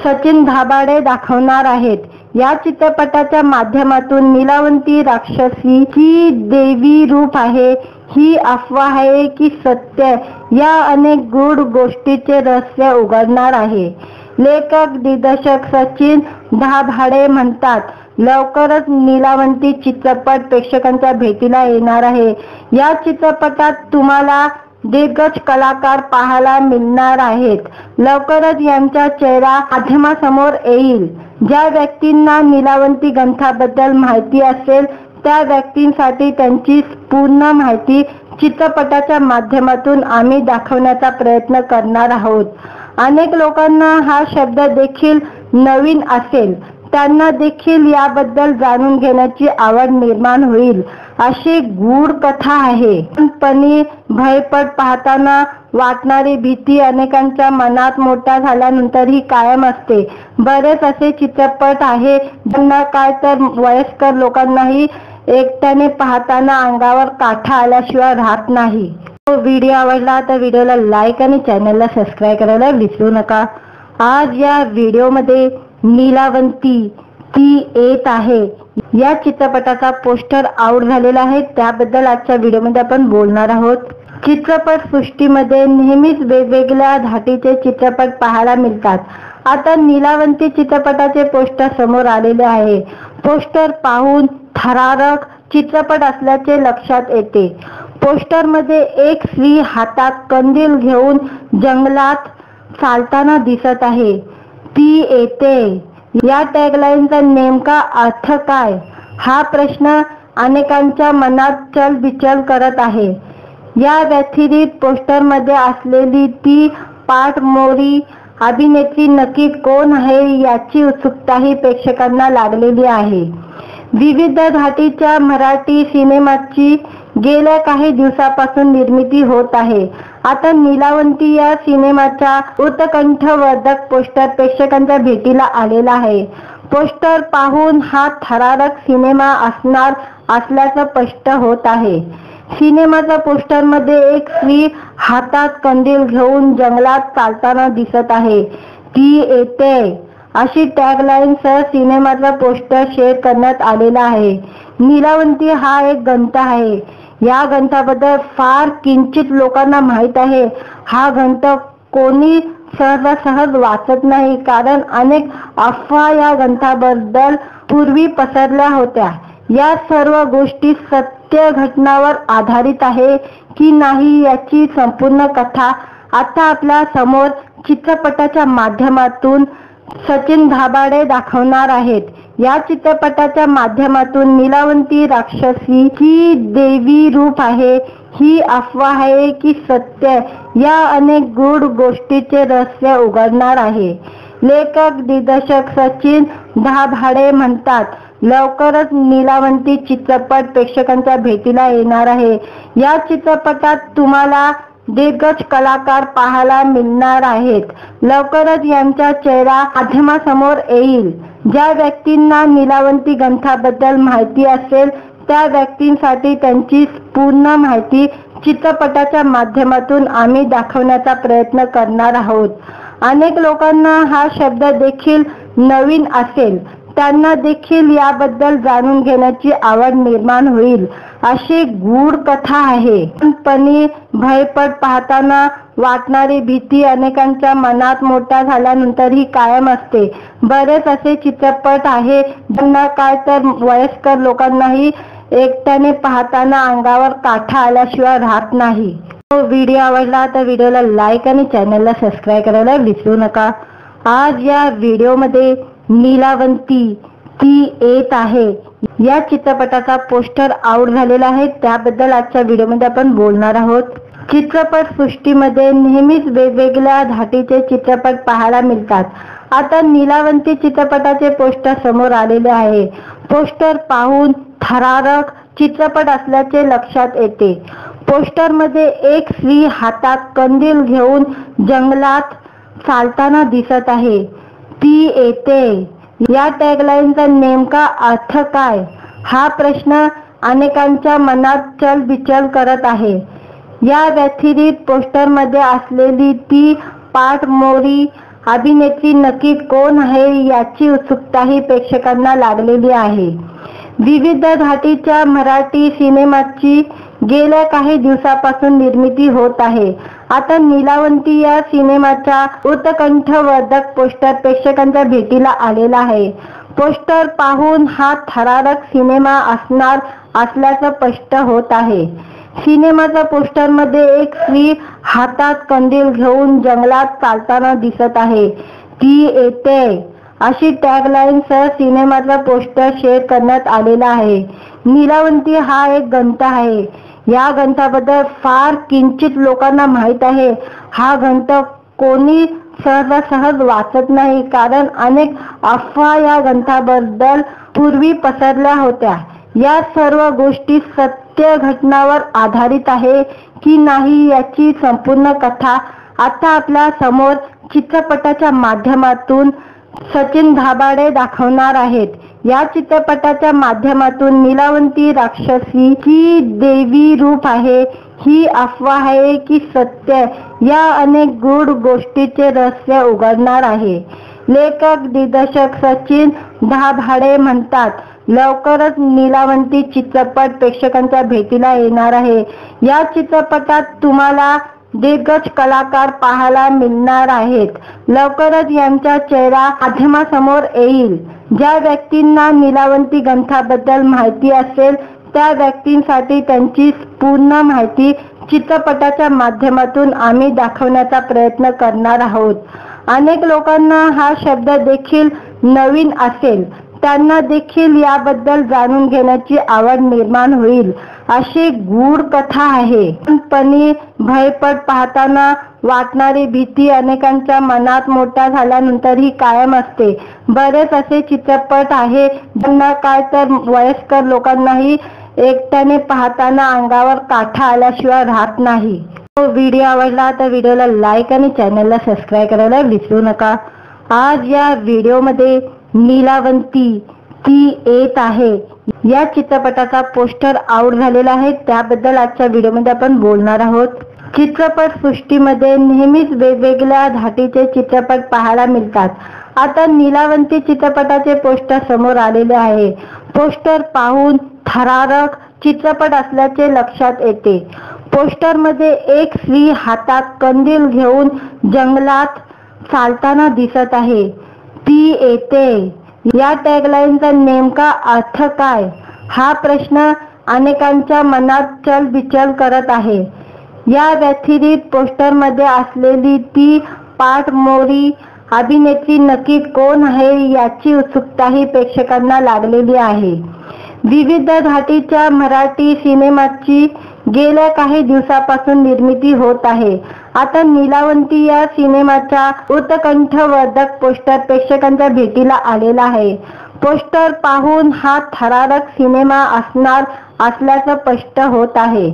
सचिन धाबाडे दाखवणार आहेत। या चित्रपटाच्या माध्यमातून नीलावंती राक्षसी ही देवी रूप आहे, ही अफवा आहे की सत्य, या अनेक गूढ गोष्टीचे रहस्य उघडणार आहे। लेखक दिग्दर्शक सचिन धाबाडे म्हणतात, लवकरच नीलावंती चित्रपट प्रेक्षकांच्या भेटीला येणार आहे। या चित्रपटात तुम्हाला दिग्गज कलाकार पाहायला मिळणार आहेत। लवकरच यांचा चेहरा माध्यमासमोर येईल। ज्या व्यक्तींना नीलावंती ग्रंथाबद्दल माहिती असेल त्या व्यक्तींसाठी त्यांची पूर्ण माहिती चित्रपटाच्या माध्यमातून आम्ही दाखवण्याचा प्रयत्न करणार आहोत। अनेक लोकांना हा शब्द देखील नवीन असेल, त्यांना देखील याबद्दल जाणून घेण्याची आवड निर्माण होईल अशी गूढ कथा आहे. लहानपणी भयपट पाहताना वाटणारी भीती अनेकांच्या मनात मोठ्या झाल्यानंतरही कायम असते. बरेच असे चित्रपट आहे ज्यांना काय तर वयस्कर लोकांनाही एकट्याने पाहताना अंगावर काटा आल्याशिवाय राहत नाही. व्हिडिओ आवडला तर व्हिडिओला लाईक आणि चॅनलला सबस्क्राईब करायला विसरू नका. आज या व्हिडिओमध्ये नीलावंती ती येत आहे या चित्रपटाचा पोस्टर आउट झालेला आहे, त्याबद्दल आजच्या व्हिडिओमध्ये आपण बोलणार आहोत. चित्रपट सृष्टीमध्ये नेहमीच वेगवेगळ्या धाटीचे चित्रपट पाहायला मिळतात. आता नीलावंती चित्रपटाचे पोस्टर समोर आलेले आहे. पोस्टर पाहून थरारक चित्रपट असल्याचे लक्षात येते. पोस्टर मध्ये एक स्त्री हातात कंदील घेऊन जंगलात चालताना दिसत आहे. ती येते या टॅगलाईनचा नेमका अर्थ काय हा प्रश्न अनेकांच्या मनात चलबिचल करत आहे. या व्यतिरिक्त पोस्टर मध्ये असलेली ती पाठमोरी अभिनेत्री नक्की कोण आहे याची उत्सुकताही प्रेक्षकांना लागलेली आहे. विविध धाटीच्या मराठी सिनेमाची गेल्या काही दिवसापासून निर्मिती होत आहे. आता नीलावंती या सिनेमाचा उत्कंठवर्धक पोस्टर प्रेक्षकांच्या भेटीला आलेला आहे. पोस्टर पाहून हा थरारक सिनेमा असणार असल्याचं स्पष्ट होत आहे. सिनेमाच्या पोस्टर मध्ये एक स्त्री हातात कंदील घेऊन जंगलात चालताना दिसत आहे. ती येते अशी टॅगलाईन सह सिनेमाचा पोस्टर शेअर करण्यात आलेला आहे. नीलावंती हा एक ग्रंथ आहे. या ग्रंथाबद्दल फार किंचित लोकांना माहीत आहे. हा ग्रंथ कोणी सहजासहज वाचत नाही, कारण अनेक अफवा या ग्रंथाबद्दल पूर्वी पसरल्या होत्या. या सर्व गोष्टी सत्य घटनावर आधारित आहे की नाही याची संपूर्ण कथा आता आपल्या समोर चित्रपटाच्या माध्यमातून सचिन धाबाडे दाखवणार आहेत. या चित्रपटाच्या माध्यमातून नीलावंती राक्षसी ही देवी रूप आहे, ही अफवा आहे की सत्य, या अनेक गूढ गोष्टीचे रहस्य उघडणार आहे. लेखक दिग्दर्शक सचिन धाबाडे म्हणतात, लवकरच नीलावंती चित्रपट प्रेक्षकांच्या भेटीला येणार आहे. या चित्रपटात तुम्हाला दिग्गज कलाकार पाहायला मिळणार आहेत. लवकरच यांचा चेहरा माध्यमासमोर येईल. ज्या व्यक्तींना नीलावंती ग्रंथाबद्दल माहिती असेल त्या व्यक्तींसाठी त्यांची पूर्ण माहिती चित्रपटाच्या माध्यमातून आम्ही दाखवण्याचा प्रयत्न करणार आहोत. अनेक लोकांना हा शब्द देखील नवीन असेल, त्यांना देखील याबद्दल जाणून घेण्याची आवड निर्माण होईल अशी गूढ कथा आहे. लहानपणी भयपट पाहताना वाटणारी भीती अनेकांच्या मनात मोठ्या झाल्यानंतरही कायम असते. बरेच असे चित्रपट आहे ज्यांना काय तर वयस्कर लोकांनाही एकट्याने पाहताना अंगावर काटा आल्याशिवाय राहत नाही. व्हिडिओ आवडला तर व्हिडिओला लाईक आणि चॅनलला सबस्क्राईब करायला विसरू नका. आज या व्हिडिओमध्ये नीलावंती ती येत आहे या चित्रपटाचा पोस्टर आउट झालेला आहे, त्याबद्दल आजच्या व्हिडिओमध्ये आपण बोलणार आहोत. चित्रपट सृष्टीमध्ये नेहमीच वेगवेगळ्या धाटीचे चित्रपट पाहायला मिळतात. आता नीलावंती चित्रपटाचे पोस्टर समोर आलेले आहे. पोस्टर पाहून थरारक चित्रपट असल्याचे लक्षात येते. पोस्टर मध्ये एक स्त्री हातात कंदील घेऊन जंगलात चालताना दिसत आहे. ती येते या टॅगलाईनचा नेमका अर्थ काय हा प्रश्न अनेकांच्या मनात चलबिचल करत आहे. या व्यतिरिक्त पोस्टर मध्ये असलेली ती पाठमोरी अभिनेत्री नक्की कोण आहे याची उत्सुकताही प्रेक्षकांना लागलेली आहे. विविध धाटीच्या मराठी सिनेमाची गेल्या काही दिवसापासून निर्मिती होत आहे. आता नीलावंती या सिनेमाचा उत्कंठवर्धक पोस्टर प्रेक्षकांच्या भेटीला आलेला आहे. पोस्टर पाहून हा थरारक सिनेमा असणार असल्याचं स्पष्ट होत आहे. सिनेमाच्या पोस्टर मध्ये एक स्त्री हातात कंदील घेऊन जंगलात चालताना दिसत आहे. ती येते अशी टॅगलाईन सह सिनेमाचा पोस्टर शेअर करण्यात आलेला आहे. नीलावंती हा एक ग्रंथ आहे. या ग्रंथाबद्दल फार किंचित लोकांना माहीत आहे. हा ग्रंथ कोणी सहजासहज वाचत नाही, कारण अनेक अफवा या ग्रंथाबद्दल पूर्वी पसरल्या होत्या. या सर्व गोष्टी सत्य घटनावर आधारित आहे की नाही याची संपूर्ण कथा आता आपल्या समोर चित्रपटाच्या माध्यमातून सचिन धाबाडे दाखवणार आहेत. या चित्रपटाच्या माध्यमातून नीलावंती राक्षसी ही देवी रूप आहे, ही अफवा आहे की सत्य, या अनेक गूढ गोष्टीचे रहस्य उघडणार आहे. लेखक दिग्दर्शक सचिन धाबाडे म्हणतात, लवकरच नीलावंती चित्रपट प्रेक्षकांच्या भेटीला येणार आहे. या चित्रपटात तुम्हाला दिग्गज कलाकार पाहायला मिळणार आहेत. लवकरच यांचा चेहरा माध्यमासमोर येईल. ज्या व्यक्तींना नीलावंती ग्रंथाबद्दल माहिती असेल त्या व्यक्तींसाठी त्यांची पूर्ण माहिती चित्रपटाच्या माध्यमातून आम्ही दाखवण्याचा प्रयत्न करणार आहोत. अनेक लोकांना हा शब्द देखील नवीन असेल, त्यांना देखील याबद्दल जाणून घेण्याची आवड निर्माण होईल. अशी गूढ कथा आहे. लहानपणी भयपट पाहताना वाटणारी भीती अनेकांच्या मनात मोठ्या झाल्यानंतरही कायम असते. बरेच असे चित्रपट आहे ज्यांना काय तर वयस्कर लोकांनाही एकट्याने पाहताना अंगावर काटा आल्याशिवाय राहत नाही. व्हिडिओ आवडला तर व्हिडिओला लाईक आणि चॅनलला सबस्क्राईब करायला विसरू नका. आज या व्हिडिओमध्ये नीलावंती ती येत आहे या चित्रपटाचा पोस्टर आउट झालेला आहे, त्याबद्दल आजच्या व्हिडिओमध्ये आपण बोलणार आहोत. चित्रपट सृष्टीमध्ये नेहमीच वेगवेगळ्या धाटीचे चित्रपट पाहायला मिळतात. आता नीलावंती चित्रपटाचे पोस्टर समोर आलेले आहे. पोस्टर पाहून थरारक चित्रपट असल्याचे लक्षात येते. पोस्टर मध्ये एक स्त्री हातात कंदील घेऊन जंगलात चालताना दिसत आहे. ती येते या टॅगलाईनचा नेमका अर्थ काय, हा प्रश्न अनेकांच्या मनात चलबिचल करत आहे. या व्यतिरिक्त पोस्टर मध्ये असलेली ती पाठमोरी अभिनेत्री नक्की कोण आहे याची उत्सुकताही प्रेक्षकांना लागलेली आहे. विविध धाटीच्या मराठी सिनेमाची गेल्या काही दिवसापासून निर्मिती होत आहे. आता नीलावंती या सिनेमाचा उत्कंठवर्धक पोस्टर प्रेक्षकांच्या भेटीला आलेला आहे. पोस्टर पाहून हा थरारक सिनेमा असणार असल्याचं स्पष्ट होत आहे.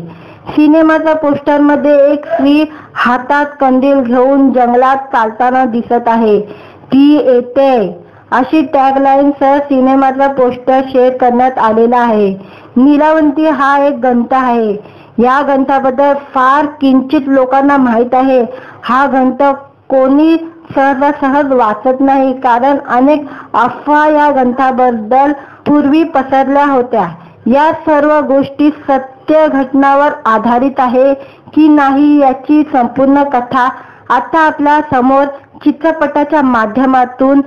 सिनेमाच्या पोस्टर मध्ये एक स्त्री हातात कंदील घेऊन जंगलात चालताना दिसत आहे. ती येते अशी टॅगलाईन सह सिनेमाचा पोस्टर शेअर करण्यात आलेला आहे. नीलावंती हा एक ग्रंथ आहे. या ग्रंथाबद्दल फार किंचित लोकांना माहीत आहे. हा ग्रंथ कोणी सहजासहज वाचत नाही, कारण अनेक अफवा या ग्रंथाबद्दल पूर्वी पसरल्या होत्या. या सर्व गोष्टी सत्य घटनावर आधारित आहे की नाही याची संपूर्ण कथा आता आपल्या समोर चित्रपटाच्या माध्यमातून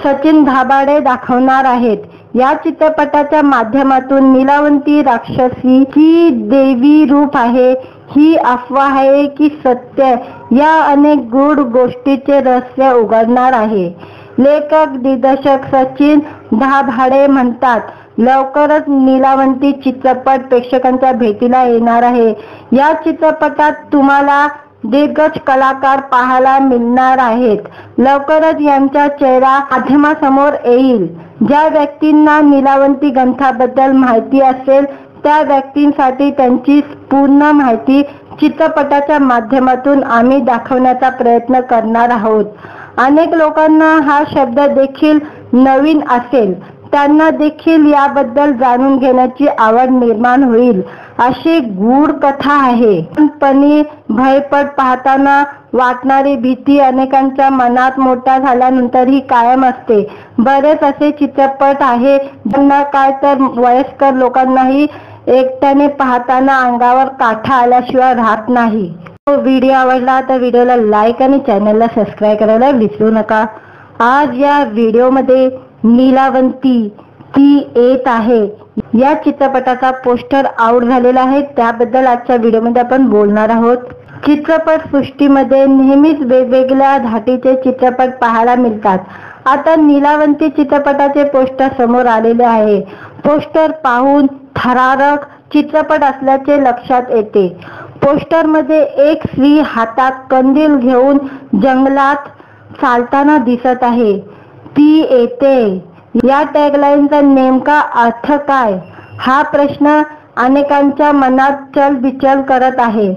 सचिन धाबाडे दाखवणार आहेत. या चित्रपटाच्या माध्यमातून नीलावंती राक्षसी ही देवी रूप आहे, ही अफवा आहे की सत्य, या अनेक गूढ गोष्टीचे रहस्य उघडणार आहे. लेखक दिग्दर्शक सचिन धाबाडे म्हणतात, लवकरच नीलावंती चित्रपट प्रेक्षकांच्या भेटीला येणार आहे. या चित्रपटात तुम्हाला दिग्गज कलाकार पाहायला मिळणार आहेत. लवकरच यांचा चेहरा माध्यमासमोर येईल. ज्या व्यक्तींना नीलावंती ग्रंथाबद्दल माहिती असेल त्या व्यक्तींसाठी त्यांची पूर्ण माहिती चित्रपटाच्या माध्यमातून आम्ही दाखवण्याचा प्रयत्न करणार आहोत. अनेक लोकांना हा शब्द देखील नवीन असेल, त्यांना देखील याबद्दल जाणून घेण्याची आवड निर्माण होईल. अशी गूढ कथा आहे. लहानपणी भयपट पाहताना वाटणारी भीती अनेकांच्या मनात मोठ्या झाल्यानंतरही कायम असते. बरेच असे चित्रपट आहे ज्यांना काय तर वयस्कर लोकांनाही एकट्याने पाहताना अंगावर काटा आल्याशिवाय राहत नाही. व्हिडिओ आवडला तर व्हिडिओला लाईक आणि चॅनलला सबस्क्राईब करायला विसरू नका. आज या व्हिडिओमध्ये नीलावंती ती येत आहे या चित्रपटाचा पोस्टर आउट झालेला आहे, त्याबद्दल आजच्या व्हिडिओमध्ये आपण बोलणार आहोत. चित्रपट सृष्टीमध्ये नेहमीच वेगवेगळ्या धाटीचे चित्रपट पाहायला मिळतात. आता नीलावंती चित्रपटाचे पोस्टर समोर आलेले आहे. पोस्टर पाहून थरारक चित्रपट असल्याचे लक्षात येते. पोस्टर मध्ये एक स्त्री हातात कंदील घेऊन जंगलात चालताना दिसत आहे, ती येते. या टॅगलाईनचा नेमका अर्थ काय, हा प्रश्न अनेकांच्या मनात चलबिचल करत आहे.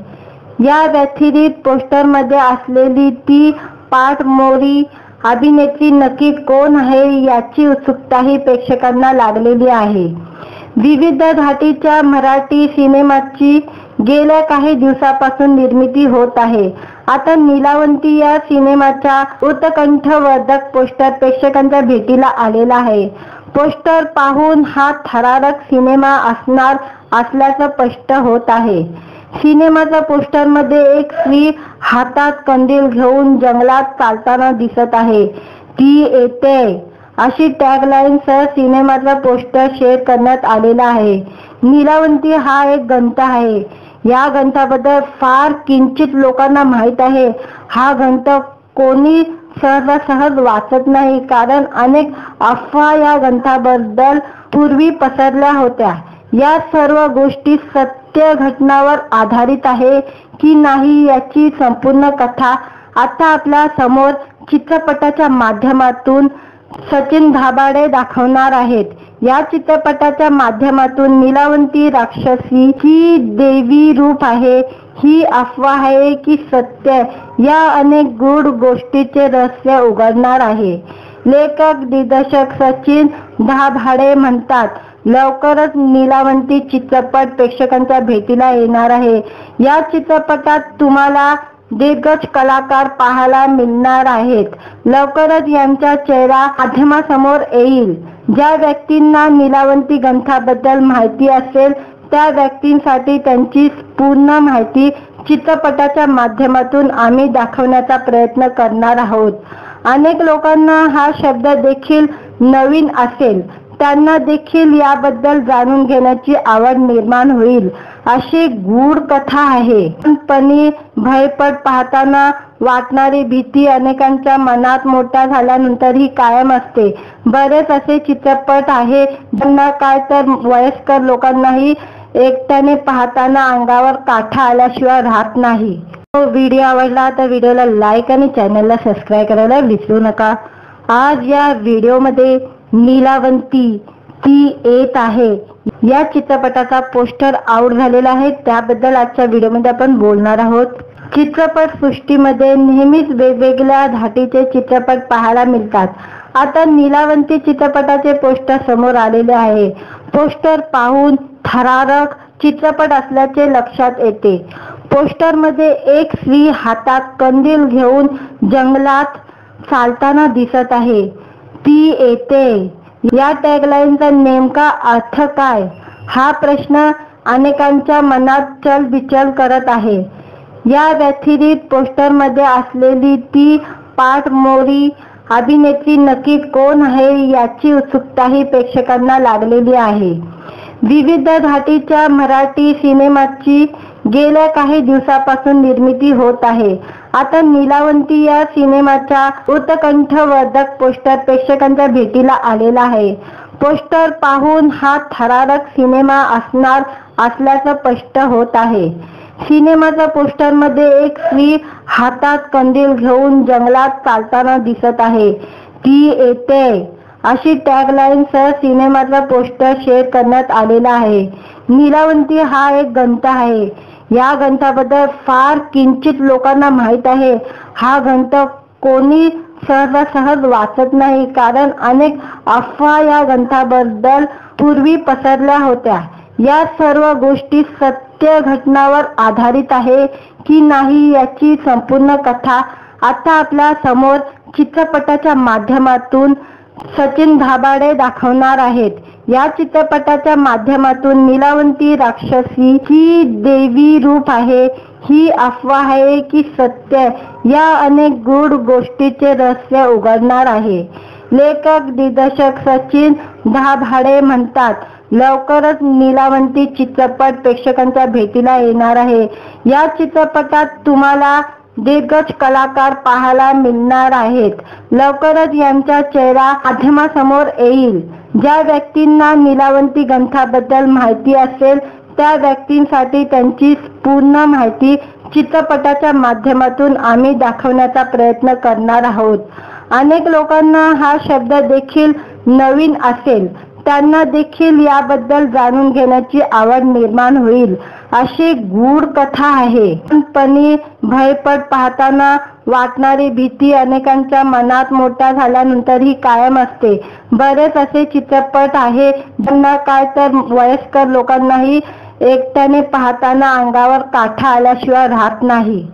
या व्यतिरिक्त पोस्टरमध्ये असलेली ती पाठमोरी अभिनेत्री नक्की कोण आहे याची उत्सुकताही प्रेक्षकांना लागलेली आहे. विविध धाटीच्या मराठी सिनेमाची गेल्या काही दिवसापासून निर्मिती होत आहे. आता नीलावंती या सिनेमाचा उत्कंठवर्धक पोस्टर प्रेक्षकांच्या भेटीला आलेला आहे. पोस्टर पाहून हा थरारक सिनेमा असणार असल्याचं स्पष्ट होत आहे. सिनेमाच्या पोस्टरमध्ये एक स्त्री हातात कंदील घेऊन जंगलात चालताना दिसत आहे, ती येते अशी टॅगलाईन सह सिनेमाचा पोस्टर शेअर करण्यात आलेला आहे. नीलावंती हा एक ग्रंथ आहे. या ग्रंथाबद्दल फार किंचित लोकांना माहीत आहे. हा ग्रंथ कोणी सहजासहज वाचत नाही, कारण अनेक अफवा या ग्रंथाबद्दल पूर्वी पसरल्या होत्या. या सर्व गोष्टी सत्य घटनावर आधारित आहे की नाही याची संपूर्ण कथा आता आपल्या समोर चित्रपटाच्या माध्यमातून सचिन धाबाडे दाखवणार आहेत. या चित्रपटाच्या माध्यमातून नीलावंती राक्षसी ही देवी रूप आहे, ही अफवा आहे की सत्य, या अनेक गूढ गोष्टीचे रहस्य उघडणार आहे. लेखक दिग्दर्शक सचिन धाबाडे म्हणतात, लवकरच नीलावंती चित्रपट प्रेक्षकांच्या भेटीला येणार आहे. या चित्रपटात तुम्हाला दिग्गज कलाकार पाहायला मिळणार आहेत. लवकरच यांचा चेहरा माध्यमासमोर येईल. ज्या व्यक्तींना नीलावंती ग्रंथाबद्दल माहिती असेल त्या व्यक्तींसाठी त्यांची पूर्ण माहिती चित्रपटाच्या माध्यमातून आम्ही दाखवण्याचा प्रयत्न करणार आहोत. अनेक लोकांना हा शब्द देखील नवीन असेल, त्यांना देखील याबद्दल जाणून घेण्याची आवड निर्माण होईल अशी गूढ कथा आहे. लहानपणी भयपट पाहताना वाटणारी भीती अनेकांच्या मनात मोठ्या झाल्यानंतरही कायम असते. बरेच असे चित्रपट आहे ज्यांना काय तर वयस्कर लोकांनाही एकट्याने पाहताना अंगावर काटा आल्याशिवाय राहत नाही. व्हिडिओ आवडला तर व्हिडिओला लाईक आणि चॅनलला सबस्क्राईब करायला विसरू नका. आज या व्हिडिओमध्ये नीलावंती ती येत आहे या चित्रपटाचा पोस्टर आउट झालेला आहे, त्याबद्दल आजच्या व्हिडिओमध्ये आपण बोलणार आहोत. चित्रपट सृष्टीमध्ये नेहमीच वेगवेगळ्या धाटीचे चित्रपट पाहायला मिळतात. आता नीलावंती चित्रपटाचे पोस्टर समोर आलेले आहे. पोस्टर पाहून थरारक चित्रपट असल्याचे लक्षात येते. पोस्टरमध्ये एक स्त्री हातात कंदील घेऊन जंगलात चालताना दिसत आहे, ती येते. या टॅगलाईनचा नेमका अर्थ काय, हा प्रश्न अनेकांच्या मनात चलबिचल करत आहे. या व्यतिरिक्त पोस्टरमध्ये असलेली ती पाठमोरी अभिनेत्री नक्की कोण आहे याची उत्सुकताही प्रेक्षकांना लागलेली आहे. विविध धाटीच्या मराठी सिनेमाची गेल्या काही दिवसापासून निर्मिती होत आहे. आता नीलावंती या सिनेमाचा उत्कंठवर्धक पोस्टर प्रेक्षकांच्या भेटीला आलेला आहे. पोस्टर पाहून हा थरारक सिनेमा असणार असल्याचं स्पष्ट होत आहे. सिनेमाच्या पोस्टरमध्ये एक स्त्री हातात कंदील घेऊन जंगलात चालताना दिसत आहे, ती येते अशी टॅगलाईन सह सिनेमाचा पोस्टर शेअर करण्यात आलेला आहे. नीलावंती हा एक ग्रंथ आहे. या ग्रंथाबद्दल फार किंचित लोकांना माहीत आहे. हा ग्रंथ कोणी सहजासहज वाचत नाही, कारण अनेक अफवा या ग्रंथाबद्दल पूर्वी पसरल्या होत्या. या सर्व गोष्टी सत्य घटनावर आधारित आहे की नाही याची संपूर्ण कथा आता आपल्या समोर चित्रपटाच्या माध्यमातून सचिन धाबाडे दाखवणार आहेत. या चित्रपटाच्या माध्यमातून नीलावंती राक्षसी ही देवी रूप आहे, ही अफवा आहे की सत्य, या अनेक गूढ गोष्टीचे रहस्य उघडणार आहे. लेखक दिग्दर्शक सचिन धाबाडे म्हणतात, लवकरच नीलावंती चित्रपट प्रेक्षकांच्या भेटीला येणार आहे. या चित्रपटात तुम्हाला दिग्गज कलाकार पाहायला मिळणार आहेत. लवकरच यांचा चेहरा माध्यमासमोर येईल. ज्या व्यक्तींना नीलावंती ग्रंथाबद्दल माहिती असेल त्या व्यक्तींसाठी त्यांची पूर्ण माहिती चित्रपटाच्या माध्यमातून आम्ही दाखवण्याचा प्रयत्न करणार आहोत. अनेक लोकांना हा शब्द देखील नवीन असेल, त्यांना देखील याबद्दल जाणून घेण्याची आवड निर्माण होईल अशी गूढ कथा आहे. पण भयपट पाहताना वाटणारी भीती अनेकांच्या मनात मोठ्या झाल्यानंतरही कायम असते. बरेच असे चित्रपट आहे ज्यांना काय तर वयस्कर लोकांनाही एकट्याने पाहताना अंगावर काटा आल्याशिवाय राहत नाही.